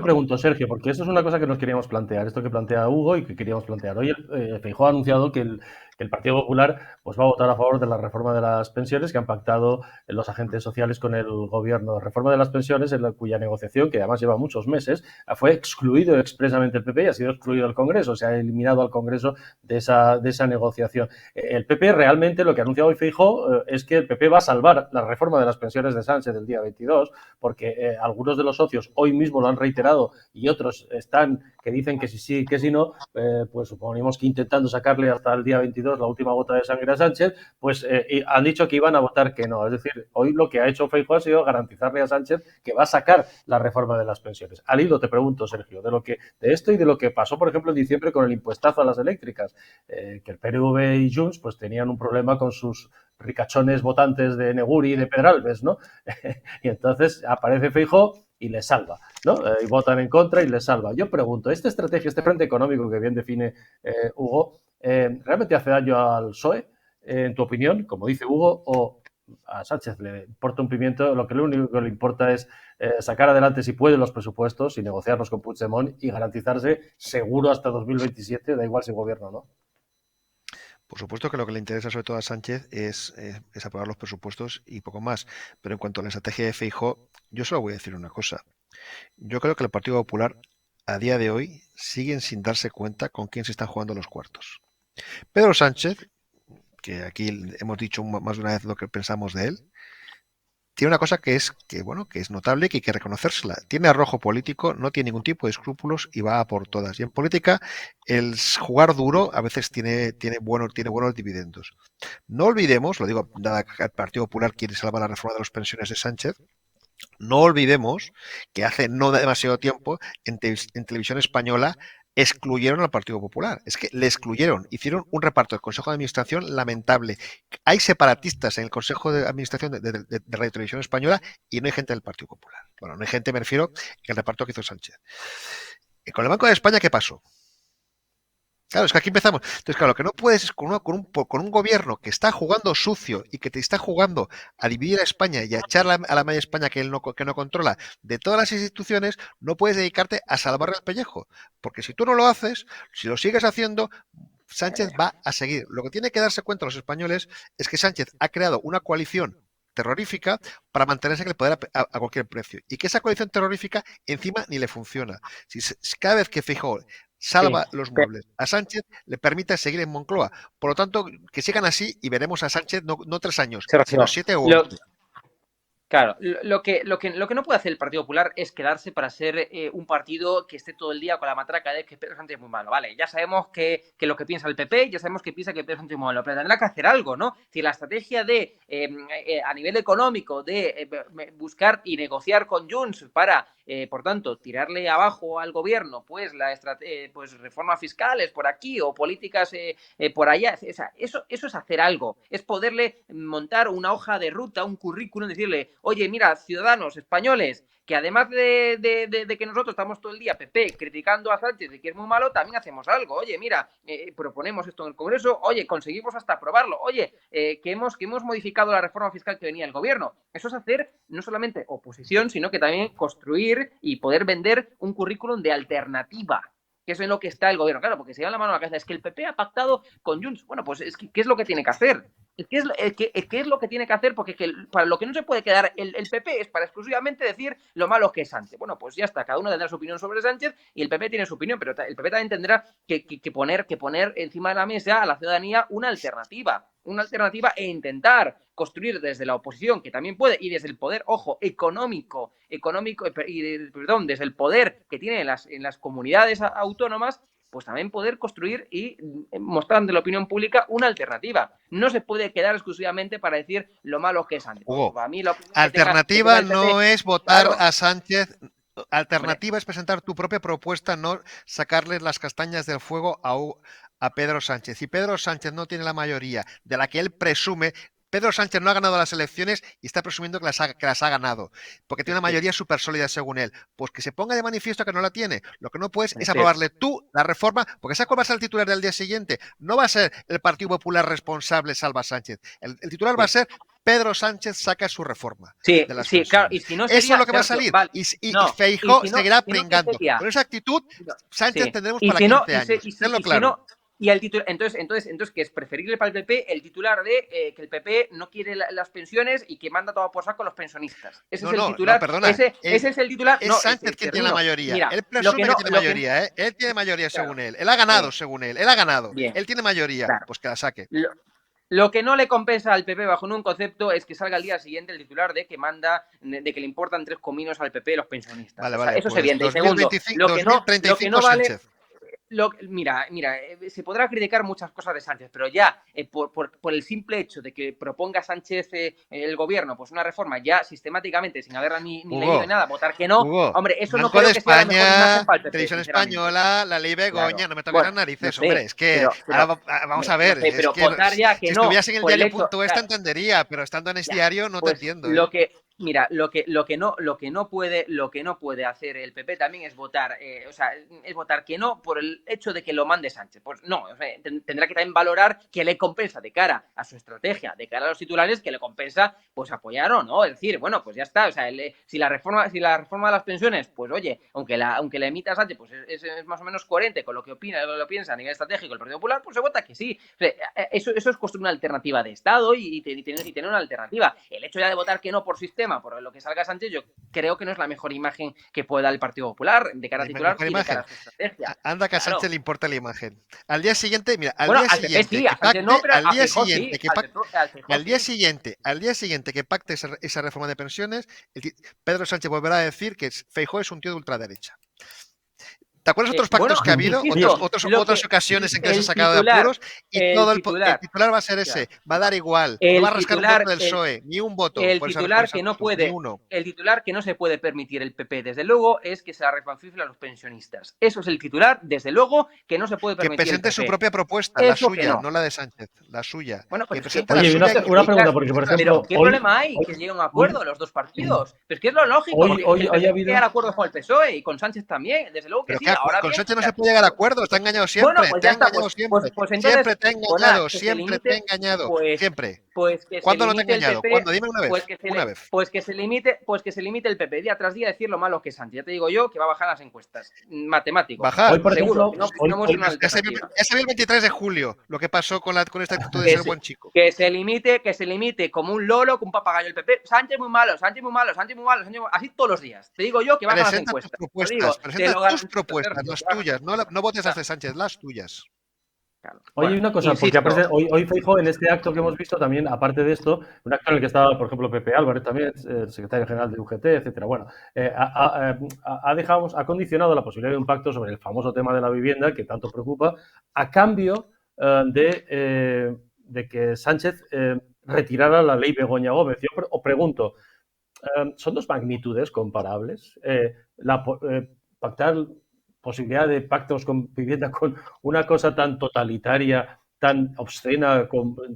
[SPEAKER 1] pregunto, Sergio, porque eso es una cosa que nos queríamos plantear, esto que plantea Hugo y que queríamos plantear. Hoy Feijóo ha anunciado que el Partido Popular pues va a votar a favor de la reforma de las pensiones que han pactado los agentes sociales con el gobierno. Reforma de las pensiones en cuya negociación, que además lleva muchos meses, fue excluido expresamente el PP y ha sido excluido el Congreso, se ha eliminado al Congreso de esa negociación. El PP realmente lo que ha anunciado hoy Feijóo es que el PP va a salvar la reforma de las pensiones de Sánchez del día 22, porque algunos de los socios hoy mismo lo han reiterado y otros que dicen que sí, que si no, pues suponemos que intentando sacarle hasta el día 22 la última gota de sangre a Sánchez, pues han dicho que iban a votar que no. Es decir, hoy lo que ha hecho Feijóo ha sido garantizarle a Sánchez que va a sacar la reforma de las pensiones. Al hilo te pregunto, Sergio, de esto y de lo que pasó, por ejemplo, en diciembre con el impuestazo a las eléctricas, que el PNV y Junts pues tenían un problema con sus ricachones votantes de Neguri y de Pedralbes, ¿no? Y entonces aparece Feijóo y le salva, ¿no? Y votan en contra y le salva. Yo pregunto, esta estrategia, este frente económico que bien define Hugo, ¿realmente hace daño al PSOE, en tu opinión, como dice Hugo, o a Sánchez le importa un pimiento? Lo único que le importa es sacar adelante, si puede, los presupuestos y negociarlos con Puigdemont y garantizarse seguro hasta 2027, da igual si gobierna o no.
[SPEAKER 2] Por supuesto que lo que le interesa sobre todo a Sánchez es aprobar los presupuestos y poco más. Pero en cuanto a la estrategia de Feijóo, yo solo voy a decir una cosa. Yo creo que el Partido Popular a día de hoy siguen sin darse cuenta con quién se están jugando los cuartos. Pedro Sánchez, que aquí hemos dicho más de una vez lo que pensamos de él, tiene una cosa que es notable y que hay que reconocérsela. Tiene arrojo político, no tiene ningún tipo de escrúpulos y va a por todas. Y en política, el jugar duro a veces tiene buenos dividendos. No olvidemos, lo digo, dada que el Partido Popular quiere salvar la reforma de las pensiones de Sánchez, no olvidemos que hace no demasiado tiempo en televisión española excluyeron al Partido Popular. Es que le excluyeron, hicieron un reparto del Consejo de Administración lamentable. Hay separatistas en el Consejo de Administración de Radio Televisión Española y no hay gente del Partido Popular. Bueno, no hay gente, me refiero, que el reparto que hizo Sánchez. Con el Banco de España, ¿qué pasó? Claro, es que aquí empezamos. Entonces, claro, lo que no puedes es con un gobierno que está jugando sucio y que te está jugando a dividir a España y a echar a la media España que no controla de todas las instituciones, no puedes dedicarte a salvarle el pellejo. Porque si tú no lo haces, si lo sigues haciendo, Sánchez va a seguir. Lo que tiene que darse cuenta los españoles es que Sánchez ha creado una coalición terrorífica para mantenerse en el poder a cualquier precio. Y que esa coalición terrorífica encima ni le funciona. Cada vez que Feijóo salva los muebles a Sánchez, le permite seguir en Moncloa. Por lo tanto, que sigan así y veremos a Sánchez no 3 años, sino 7 o 8.
[SPEAKER 3] Claro, lo que no puede hacer el Partido Popular es quedarse para ser un partido que esté todo el día con la matraca de que Pedro Sánchez es muy malo. Vale, ya sabemos que lo que piensa el PP, ya sabemos que piensa que Pedro Sánchez es muy malo, pero tendrá que hacer algo, ¿no? Si la estrategia de, a nivel económico, de buscar y negociar con Junts para, por tanto, tirarle abajo al gobierno, pues pues reformas fiscales por aquí o políticas por allá, o sea, eso es hacer algo, es poderle montar una hoja de ruta, un currículum, decirle, oye, mira, ciudadanos españoles, que además de que nosotros estamos todo el día, PP, criticando a Sánchez de que es muy malo, también hacemos algo. Oye, mira, proponemos esto en el Congreso, oye, conseguimos hasta aprobarlo, oye, que hemos modificado la reforma fiscal que venía del gobierno. Eso es hacer no solamente oposición, sino que también construir y poder vender un currículum de alternativa, que es en lo que está el gobierno. Claro, porque se lleva la mano a la cabeza. Es que el PP ha pactado con Junts. Bueno, pues es que, ¿qué es lo que tiene que hacer? ¿Qué es lo que tiene que hacer? Porque para lo que no se puede quedar el PP es para exclusivamente decir lo malo que es Sánchez. Bueno, pues ya está, cada uno tendrá su opinión sobre Sánchez y el PP tiene su opinión, pero el PP también tendrá que poner encima de la mesa a la ciudadanía una alternativa e intentar construir desde la oposición, que también puede, y desde el poder, ojo, económico, desde el poder que tiene en las comunidades autónomas, pues también poder construir y mostrar ante la opinión pública una alternativa. No se puede quedar exclusivamente para decir lo malo que es Sánchez.
[SPEAKER 2] Hugo, alternativa no es votar a Sánchez alternativa es presentar tu propia propuesta, no sacarle las castañas del fuego a Pedro Sánchez. Si Pedro Sánchez no tiene la mayoría de la que él presume, Pedro Sánchez no ha ganado las elecciones y está presumiendo que las ha ganado, porque tiene una mayoría súper sólida según él. Pues que se ponga de manifiesto que no la tiene. Lo que no puedes es aprobarle tú la reforma, porque ¿sabes cuál va a ser el titular del día siguiente? No va a ser el Partido Popular responsable salva a Sánchez. El titular va a ser Pedro Sánchez saca su reforma.
[SPEAKER 3] Sí, sí, claro. Y si no sería,
[SPEAKER 2] eso es lo que va a salir.
[SPEAKER 3] Vale,
[SPEAKER 2] y Feijóo seguirá pringando.
[SPEAKER 3] Sería,
[SPEAKER 2] con esa actitud, Sánchez tendremos
[SPEAKER 3] y
[SPEAKER 2] para
[SPEAKER 3] si
[SPEAKER 2] 15 años. Tenlo claro.
[SPEAKER 3] Y el titular, entonces, que es preferible para el PP el titular de que el PP no quiere las pensiones y que manda todo por saco a los pensionistas. Ese es el titular.
[SPEAKER 2] Perdona,
[SPEAKER 3] ese es el titular.
[SPEAKER 2] Es Sánchez quien tiene la mayoría. Mira, él presume que tiene mayoría, ¿eh? Él tiene mayoría según él. Él ha ganado según él. Él ha ganado. Bien. Él tiene mayoría. Claro. Pues que la saque.
[SPEAKER 3] Lo que no le compensa al PP bajo ningún concepto es que salga al día siguiente el titular de que que le importan 3 cominos al PP los pensionistas.
[SPEAKER 2] Vale, vale.
[SPEAKER 3] Eso es evidente. Y segundo, lo que no vale... Mira, se podrá criticar muchas cosas de Sánchez, pero ya por el simple hecho de que proponga Sánchez el gobierno pues una reforma ya sistemáticamente sin haberla ni leído ni nada, votar que no, hombre, eso
[SPEAKER 2] Banco
[SPEAKER 3] no creo
[SPEAKER 2] de
[SPEAKER 3] que sea la mejor imagen para el PP,
[SPEAKER 2] Televisión Española, la ley Begoña, claro. No me toques las narices, hombre, es que vamos a ver,
[SPEAKER 3] pero votar ya que
[SPEAKER 2] si
[SPEAKER 3] no. Si
[SPEAKER 2] estuvieras en el diario.es te entendería, pero estando en este diario no te entiendo.
[SPEAKER 3] Mira, lo que no puede hacer el PP también es votar, es votar que no por el hecho de que lo mande Sánchez. Pues no, tendrá que también valorar que le compensa de cara a su estrategia, de cara a los titulares, que le compensa pues apoyar o no. Es decir, bueno, pues ya está. O sea, si la reforma de las pensiones, pues oye, aunque la emita Sánchez, pues es más o menos coherente con lo que opina, lo piensa a nivel estratégico el Partido Popular, pues se vota que sí. O sea, eso es construir una alternativa de Estado y tener una alternativa. El hecho ya de votar que no por sistema, por lo que salga Sánchez, yo creo que no es la mejor imagen que puede dar el Partido Popular de cara a titular y de cara a su estrategia.
[SPEAKER 2] Anda que a Sánchez le importa la imagen. Al día siguiente, mira, al día siguiente que pacte esa reforma de pensiones, Pedro Sánchez volverá a decir que Feijóo es un tío de ultraderecha. ¿Te acuerdas de otros pactos que ha habido? Otras ocasiones en que se ha sacado de apuros y todo el titular va a ser ese. Va a dar igual. No va a rascar un voto del PSOE, ni un voto.
[SPEAKER 3] El titular que no puede, el titular que no se puede permitir el PP, desde luego, es que se la refanfifle a los pensionistas. Eso es el titular, desde luego, que no se puede permitir.
[SPEAKER 2] Que presente su propia propuesta, la suya, no la de Sánchez, la suya.
[SPEAKER 3] Bueno, pues
[SPEAKER 1] oye, una pregunta, porque por ejemplo...
[SPEAKER 3] Pero ¿qué problema hay que lleguen a un acuerdo los dos partidos? Pero es que es lo lógico, porque el PP llega a acuerdo con el PSOE y con Sánchez también, desde luego que sí. Ahora
[SPEAKER 2] con Sánchez no se puede llegar a acuerdos, te ha engañado siempre.
[SPEAKER 3] Bueno, pues
[SPEAKER 2] te ha engañado siempre. Siempre te ha engañado, siempre te ha engañado. Siempre. ¿Cuándo no te ha engañado? ¿Cuándo? Dime una vez.
[SPEAKER 3] Pues que se limite el PP día tras día a decir lo malo que es Sánchez. Ya te digo yo que va a bajar las encuestas. Matemático.
[SPEAKER 2] Bajar.
[SPEAKER 1] Hoy, por
[SPEAKER 3] seguro.
[SPEAKER 1] ejemplo,
[SPEAKER 2] Ya se vio el 23 de julio lo que pasó con esta actitud de ser buen chico.
[SPEAKER 3] Que se limite como un lolo, como un papagayo el PP. Sánchez muy malo, Sánchez muy malo, Sánchez muy malo, así todos los días. Te digo yo que bajan las encuestas.
[SPEAKER 2] Presenta tus propuestas, las tuyas. No votes a Sánchez, las tuyas.
[SPEAKER 1] Claro. Oye, una cosa, porque hoy Feijóo, en este acto que hemos visto también, aparte de esto, un acto en el que estaba, por ejemplo, Pepe Álvarez también, el secretario general de UGT, etcétera. Bueno, ha condicionado la posibilidad de un pacto sobre el famoso tema de la vivienda que tanto preocupa, a cambio de que Sánchez retirara la ley Begoña Gómez. Yo os pregunto, ¿son dos magnitudes comparables? Pactar posibilidad de pactos con vivienda con una cosa tan totalitaria, tan obscena,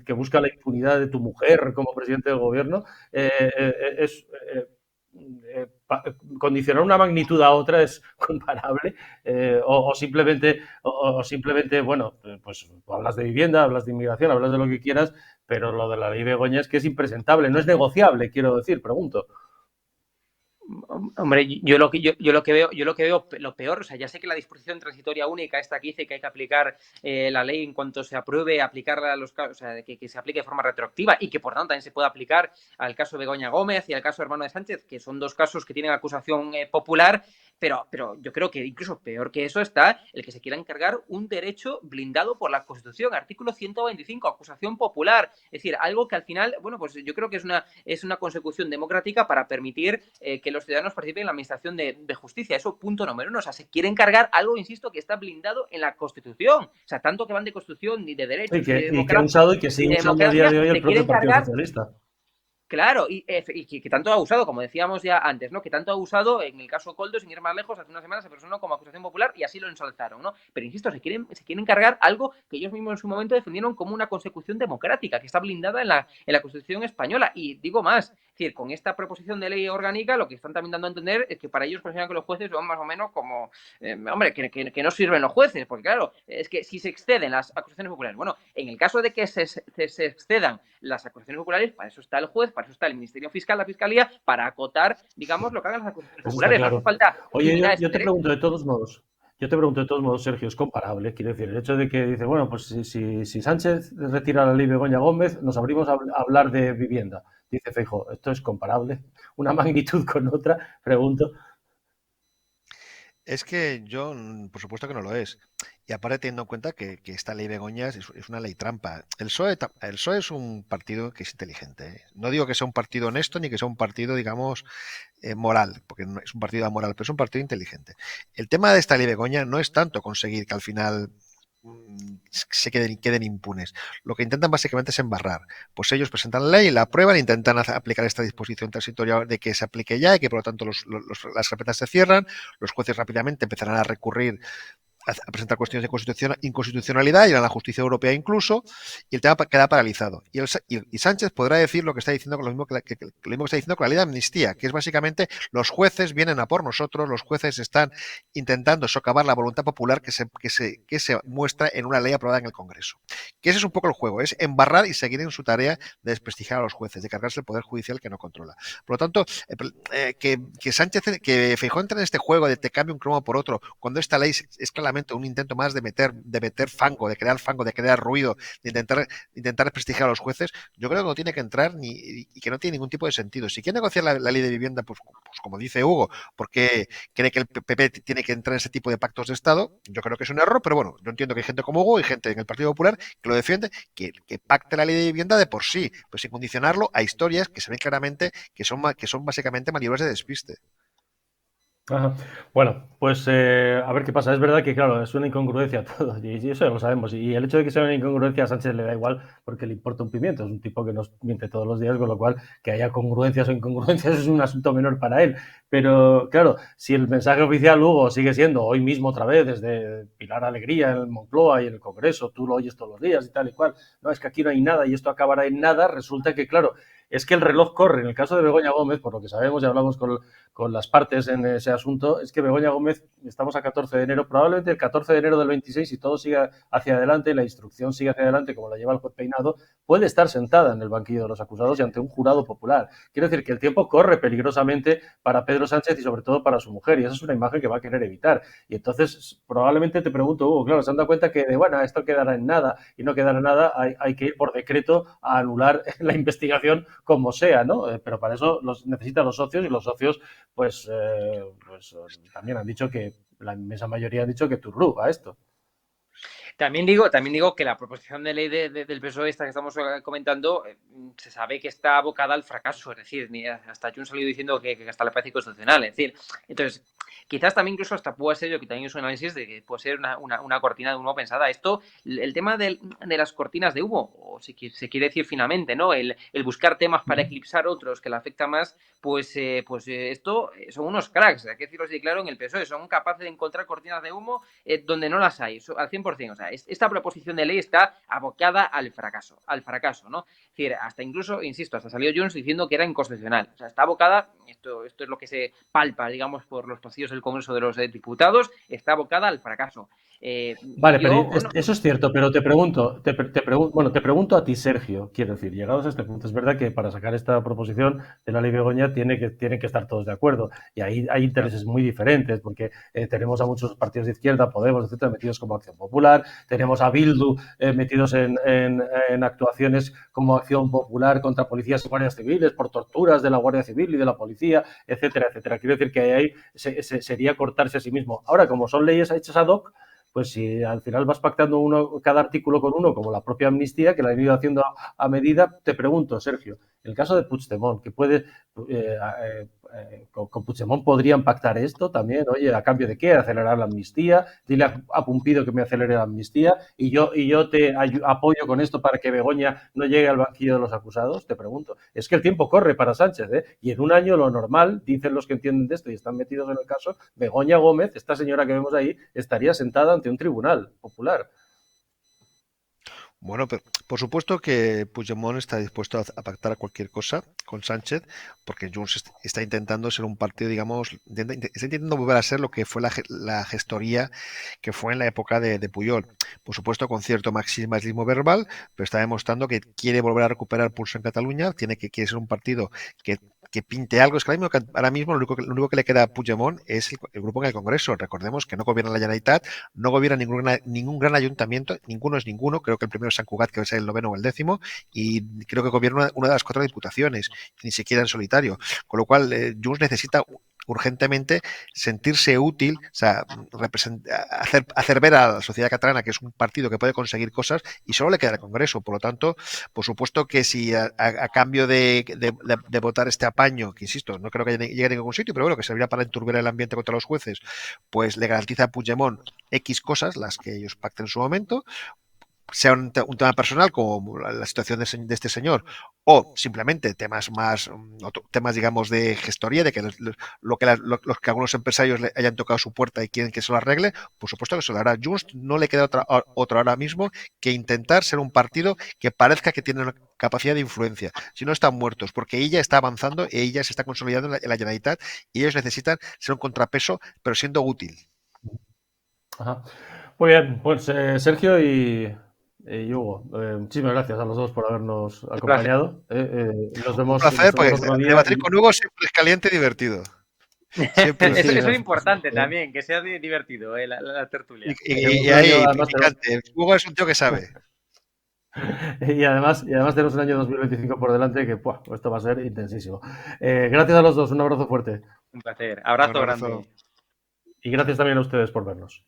[SPEAKER 1] que busca la impunidad de tu mujer como presidente del gobierno, condicionar una magnitud a otra es comparable, o simplemente, bueno, pues hablas de vivienda, hablas de inmigración, hablas de lo que quieras, pero lo de la ley Begoña es que es impresentable, no es negociable, quiero decir, pregunto.
[SPEAKER 3] Hombre, yo lo que veo lo peor, o sea, ya sé que la disposición transitoria única esta que dice que hay que aplicar la ley en cuanto se apruebe, aplicarla a los casos, o sea, que se aplique de forma retroactiva y que por tanto también se pueda aplicar al caso de Begoña Gómez y al caso de Hermano de Sánchez, que son dos casos que tienen acusación popular, pero yo creo que incluso peor que eso está el que se quiera encargar un derecho blindado por la Constitución, artículo 125, acusación popular, es decir, algo que al final, bueno, pues yo creo que es una consecución democrática para permitir que los ciudadanos participen en la administración de justicia. Eso, punto número uno. O sea, se quiere encargar algo, insisto, que está blindado en la Constitución. O sea, tanto que van de Constitución ni de derechos.
[SPEAKER 1] Y que ha usado y que sigue usando a día de hoy el propio Partido Socialista.
[SPEAKER 3] Claro, y que tanto ha usado, como decíamos ya antes, ¿no? Que tanto ha usado, en el caso Coldo, sin ir más lejos, hace unas semanas se personó como acusación popular y así lo ensalzaron, ¿no? Pero insisto, se quieren cargar algo que ellos mismos en su momento defendieron como una consecución democrática, que está blindada en la Constitución española. Y digo más, es decir, con esta proposición de ley orgánica, lo que están también dando a entender es que para ellos consideran que los jueces son más o menos como, hombre, que no sirven los jueces, porque claro, es que si se exceden las acusaciones populares, bueno, en el caso de que se excedan las acusaciones populares, para eso está el juez, para eso está el Ministerio Fiscal, la Fiscalía, para acotar, digamos, lo que hagan las acusaciones
[SPEAKER 1] Eso está
[SPEAKER 3] populares. No hace
[SPEAKER 1] claro.
[SPEAKER 3] falta
[SPEAKER 1] Oye,
[SPEAKER 3] limitar
[SPEAKER 1] yo
[SPEAKER 3] este
[SPEAKER 1] te
[SPEAKER 3] derecho.
[SPEAKER 1] pregunto de todos modos, Sergio, ¿es comparable? Quiero decir, el hecho de que dice, bueno, pues si Sánchez retira la ley Begoña Gómez, nos abrimos a hablar de vivienda. Dice Feijóo, ¿esto es comparable? ¿Una magnitud con otra? Pregunto.
[SPEAKER 2] Es que yo, por supuesto que no lo es. Y aparte teniendo en cuenta que esta ley Begoña es una ley trampa. El PSOE es un partido que es inteligente, ¿eh? No digo que sea un partido honesto ni que sea un partido, digamos, moral, porque no es un partido amoral, pero es un partido inteligente. El tema de esta ley Begoña no es tanto conseguir que al final se queden impunes. Lo que intentan básicamente es embarrar. Pues ellos presentan la ley, la aprueban, intentan aplicar esta disposición transitoria de que se aplique ya y que por lo tanto las carpetas se cierran, los jueces rápidamente empezarán a recurrir a presentar cuestiones de inconstitucionalidad, ir a la justicia europea incluso, y el tema queda paralizado. Y Sánchez podrá decir lo que está diciendo con lo mismo que está diciendo con la ley de amnistía, que es básicamente los jueces vienen a por nosotros, los jueces están intentando socavar la voluntad popular que se muestra en una ley aprobada en el Congreso. Que ese es un poco el juego, es embarrar y seguir en su tarea de desprestigiar a los jueces, de cargarse el poder judicial que no controla. Por lo tanto, que Feijóo entre en este juego de te cambio un cromo por otro, cuando esta ley es claramente un intento más de meter fango, de crear ruido, de intentar desprestigiar a los jueces, yo creo que no tiene que entrar y que no tiene ningún tipo de sentido. Si quiere negociar la ley de vivienda, pues como dice Hugo, porque cree que el PP tiene que entrar en ese tipo de pactos de Estado, yo creo que es un error, pero bueno, yo entiendo que hay gente como Hugo y gente en el Partido Popular que lo defiende, que pacte la ley de vivienda de por sí, pues sin condicionarlo a historias que se ven claramente que son básicamente maniobras de despiste.
[SPEAKER 1] Ajá. Bueno, pues a ver qué pasa. Es verdad que, claro, es una incongruencia todo, y eso ya lo sabemos. Y el hecho de que sea una incongruencia a Sánchez le da igual porque le importa un pimiento. Es un tipo que nos miente todos los días, con lo cual que haya congruencias o incongruencias es un asunto menor para él. Pero, claro, si el mensaje oficial, Hugo, sigue siendo hoy mismo otra vez, desde Pilar Alegría en el Moncloa y en el Congreso, tú lo oyes todos los días y tal y cual, no, es que aquí no hay nada y esto acabará en nada, resulta que, claro, es que el reloj corre. En el caso de Begoña Gómez, por lo que sabemos y hablamos con las partes en ese asunto, es que Begoña Gómez, estamos a 14 de enero, probablemente el 14 de enero del 26, si todo sigue hacia adelante y la instrucción sigue hacia adelante como la lleva el juez Peinado, puede estar sentada en el banquillo de los acusados y ante un jurado popular. Quiero decir que el tiempo corre peligrosamente para Pedro Sánchez y sobre todo para su mujer, y esa es una imagen que va a querer evitar. Y entonces, probablemente te pregunto, Hugo, claro, se han dado cuenta que bueno, esto quedará en nada y no quedará en nada, hay que ir por decreto a anular la investigación como sea, ¿no? Pero para eso necesitan los socios y los socios pues también han dicho que, la inmensa mayoría han dicho que turrú a esto.
[SPEAKER 3] También digo que la proposición de ley del PSOE esta que estamos comentando se sabe que está abocada al fracaso, es decir, hasta Junts ha salido diciendo que hasta le parece inconstitucional, es decir, entonces quizás también incluso hasta puede ser, yo que también es un análisis de que puede ser una cortina de humo pensada. Esto, el tema de las cortinas de humo, o si se quiere decir finamente, ¿no? El buscar temas para eclipsar otros que le afecta más, pues esto son unos cracks, hay que decirlo así claro, en el PSOE, son capaces de encontrar cortinas de humo donde no las hay, al 100%. O sea, esta proposición de ley está abocada al fracaso, ¿no? Es decir, hasta incluso, insisto, hasta salió Junts diciendo que era inconstitucional. O sea, está abocada, esto es lo que se palpa, digamos, por los pasillos del Congreso de los Diputados, está abocada al fracaso.
[SPEAKER 1] Vale, pero eso es cierto, pero te pregunto a ti, Sergio, quiero decir, llegados a este punto, es verdad que para sacar esta proposición de la ley Begoña tienen que estar todos de acuerdo, y ahí hay intereses muy diferentes, porque tenemos a muchos partidos de izquierda, Podemos, etcétera, metidos como Acción Popular, tenemos a Bildu metidos en actuaciones como Acción Popular contra policías y guardias civiles, por torturas de la Guardia Civil y de la policía, etcétera, etcétera. Quiero decir que ahí sería cortarse a sí mismo. Ahora, como son leyes hechas ad hoc, pues si al final vas pactando cada artículo con uno, como la propia amnistía, que la han ido haciendo a medida, te pregunto, Sergio, el caso de Puigdemont, que puede con Puigdemont podrían pactar esto también. Oye, ¿a cambio de qué? Acelerar la amnistía. Dile a Pumpido que me acelere la amnistía y yo te apoyo con esto para que Begoña no llegue al banquillo de los acusados. Te pregunto. Es que el tiempo corre para Sánchez, ¿eh? Y en un año lo normal, dicen los que entienden de esto y están metidos en el caso, Begoña Gómez, esta señora que vemos ahí, estaría sentada ante un tribunal popular.
[SPEAKER 2] Bueno, pero por supuesto que Puigdemont está dispuesto a pactar a cualquier cosa con Sánchez, porque Junts está intentando ser un partido, digamos, está intentando volver a ser lo que fue la gestoría que fue en la época de Pujol. Por supuesto, con cierto maximismo verbal, pero está demostrando que quiere volver a recuperar pulso en Cataluña, quiere ser un partido que pinte algo. Es que ahora mismo lo único que le queda a Puigdemont es el grupo en el Congreso. Recordemos que no gobierna la Generalitat, no gobierna ningún gran ayuntamiento, ninguno es ninguno. Creo que el primero es Sant Cugat, que va a ser el 9º o el 10º, y creo que gobierna una de las 4 diputaciones, ni siquiera en solitario. Con lo cual, Junts necesita urgentemente sentirse útil, o sea, hacer ver a la sociedad catalana que es un partido que puede conseguir cosas, y solo le queda el Congreso. Por lo tanto, por supuesto que si a cambio de votar este apaño, que insisto, no creo que llegue a ningún sitio, pero bueno, que servirá para enturbiar el ambiente contra los jueces, pues le garantiza a Puigdemont X cosas, las que ellos pacten en su momento, sea un tema personal como la situación de este señor, o simplemente temas digamos de gestoría, de que los que algunos empresarios le hayan tocado su puerta y quieren que se lo arregle, por supuesto que se lo hará. Junts no le queda otra ahora mismo que intentar ser un partido que parezca que tiene una capacidad de influencia. Si no, están muertos, porque ella está avanzando, ella se está consolidando en la Generalitat, y ellos necesitan ser un contrapeso, pero siendo útil.
[SPEAKER 1] Ajá. Muy bien, pues Sergio y Hugo, muchísimas gracias a los dos por habernos acompañado. Nos vemos.
[SPEAKER 2] Un placer, porque
[SPEAKER 1] otro día.
[SPEAKER 2] debatir con Hugo siempre es caliente y divertido.
[SPEAKER 3] Siempre, eso es importante también, que sea divertido la tertulia.
[SPEAKER 2] Y ahí, picante. Hugo es un tío que sabe.
[SPEAKER 1] Y además tenemos un año 2025 por delante que esto va a ser intensísimo. Gracias a los dos, un abrazo fuerte.
[SPEAKER 3] Un placer. Abrazo grande.
[SPEAKER 1] Y gracias también a ustedes por vernos.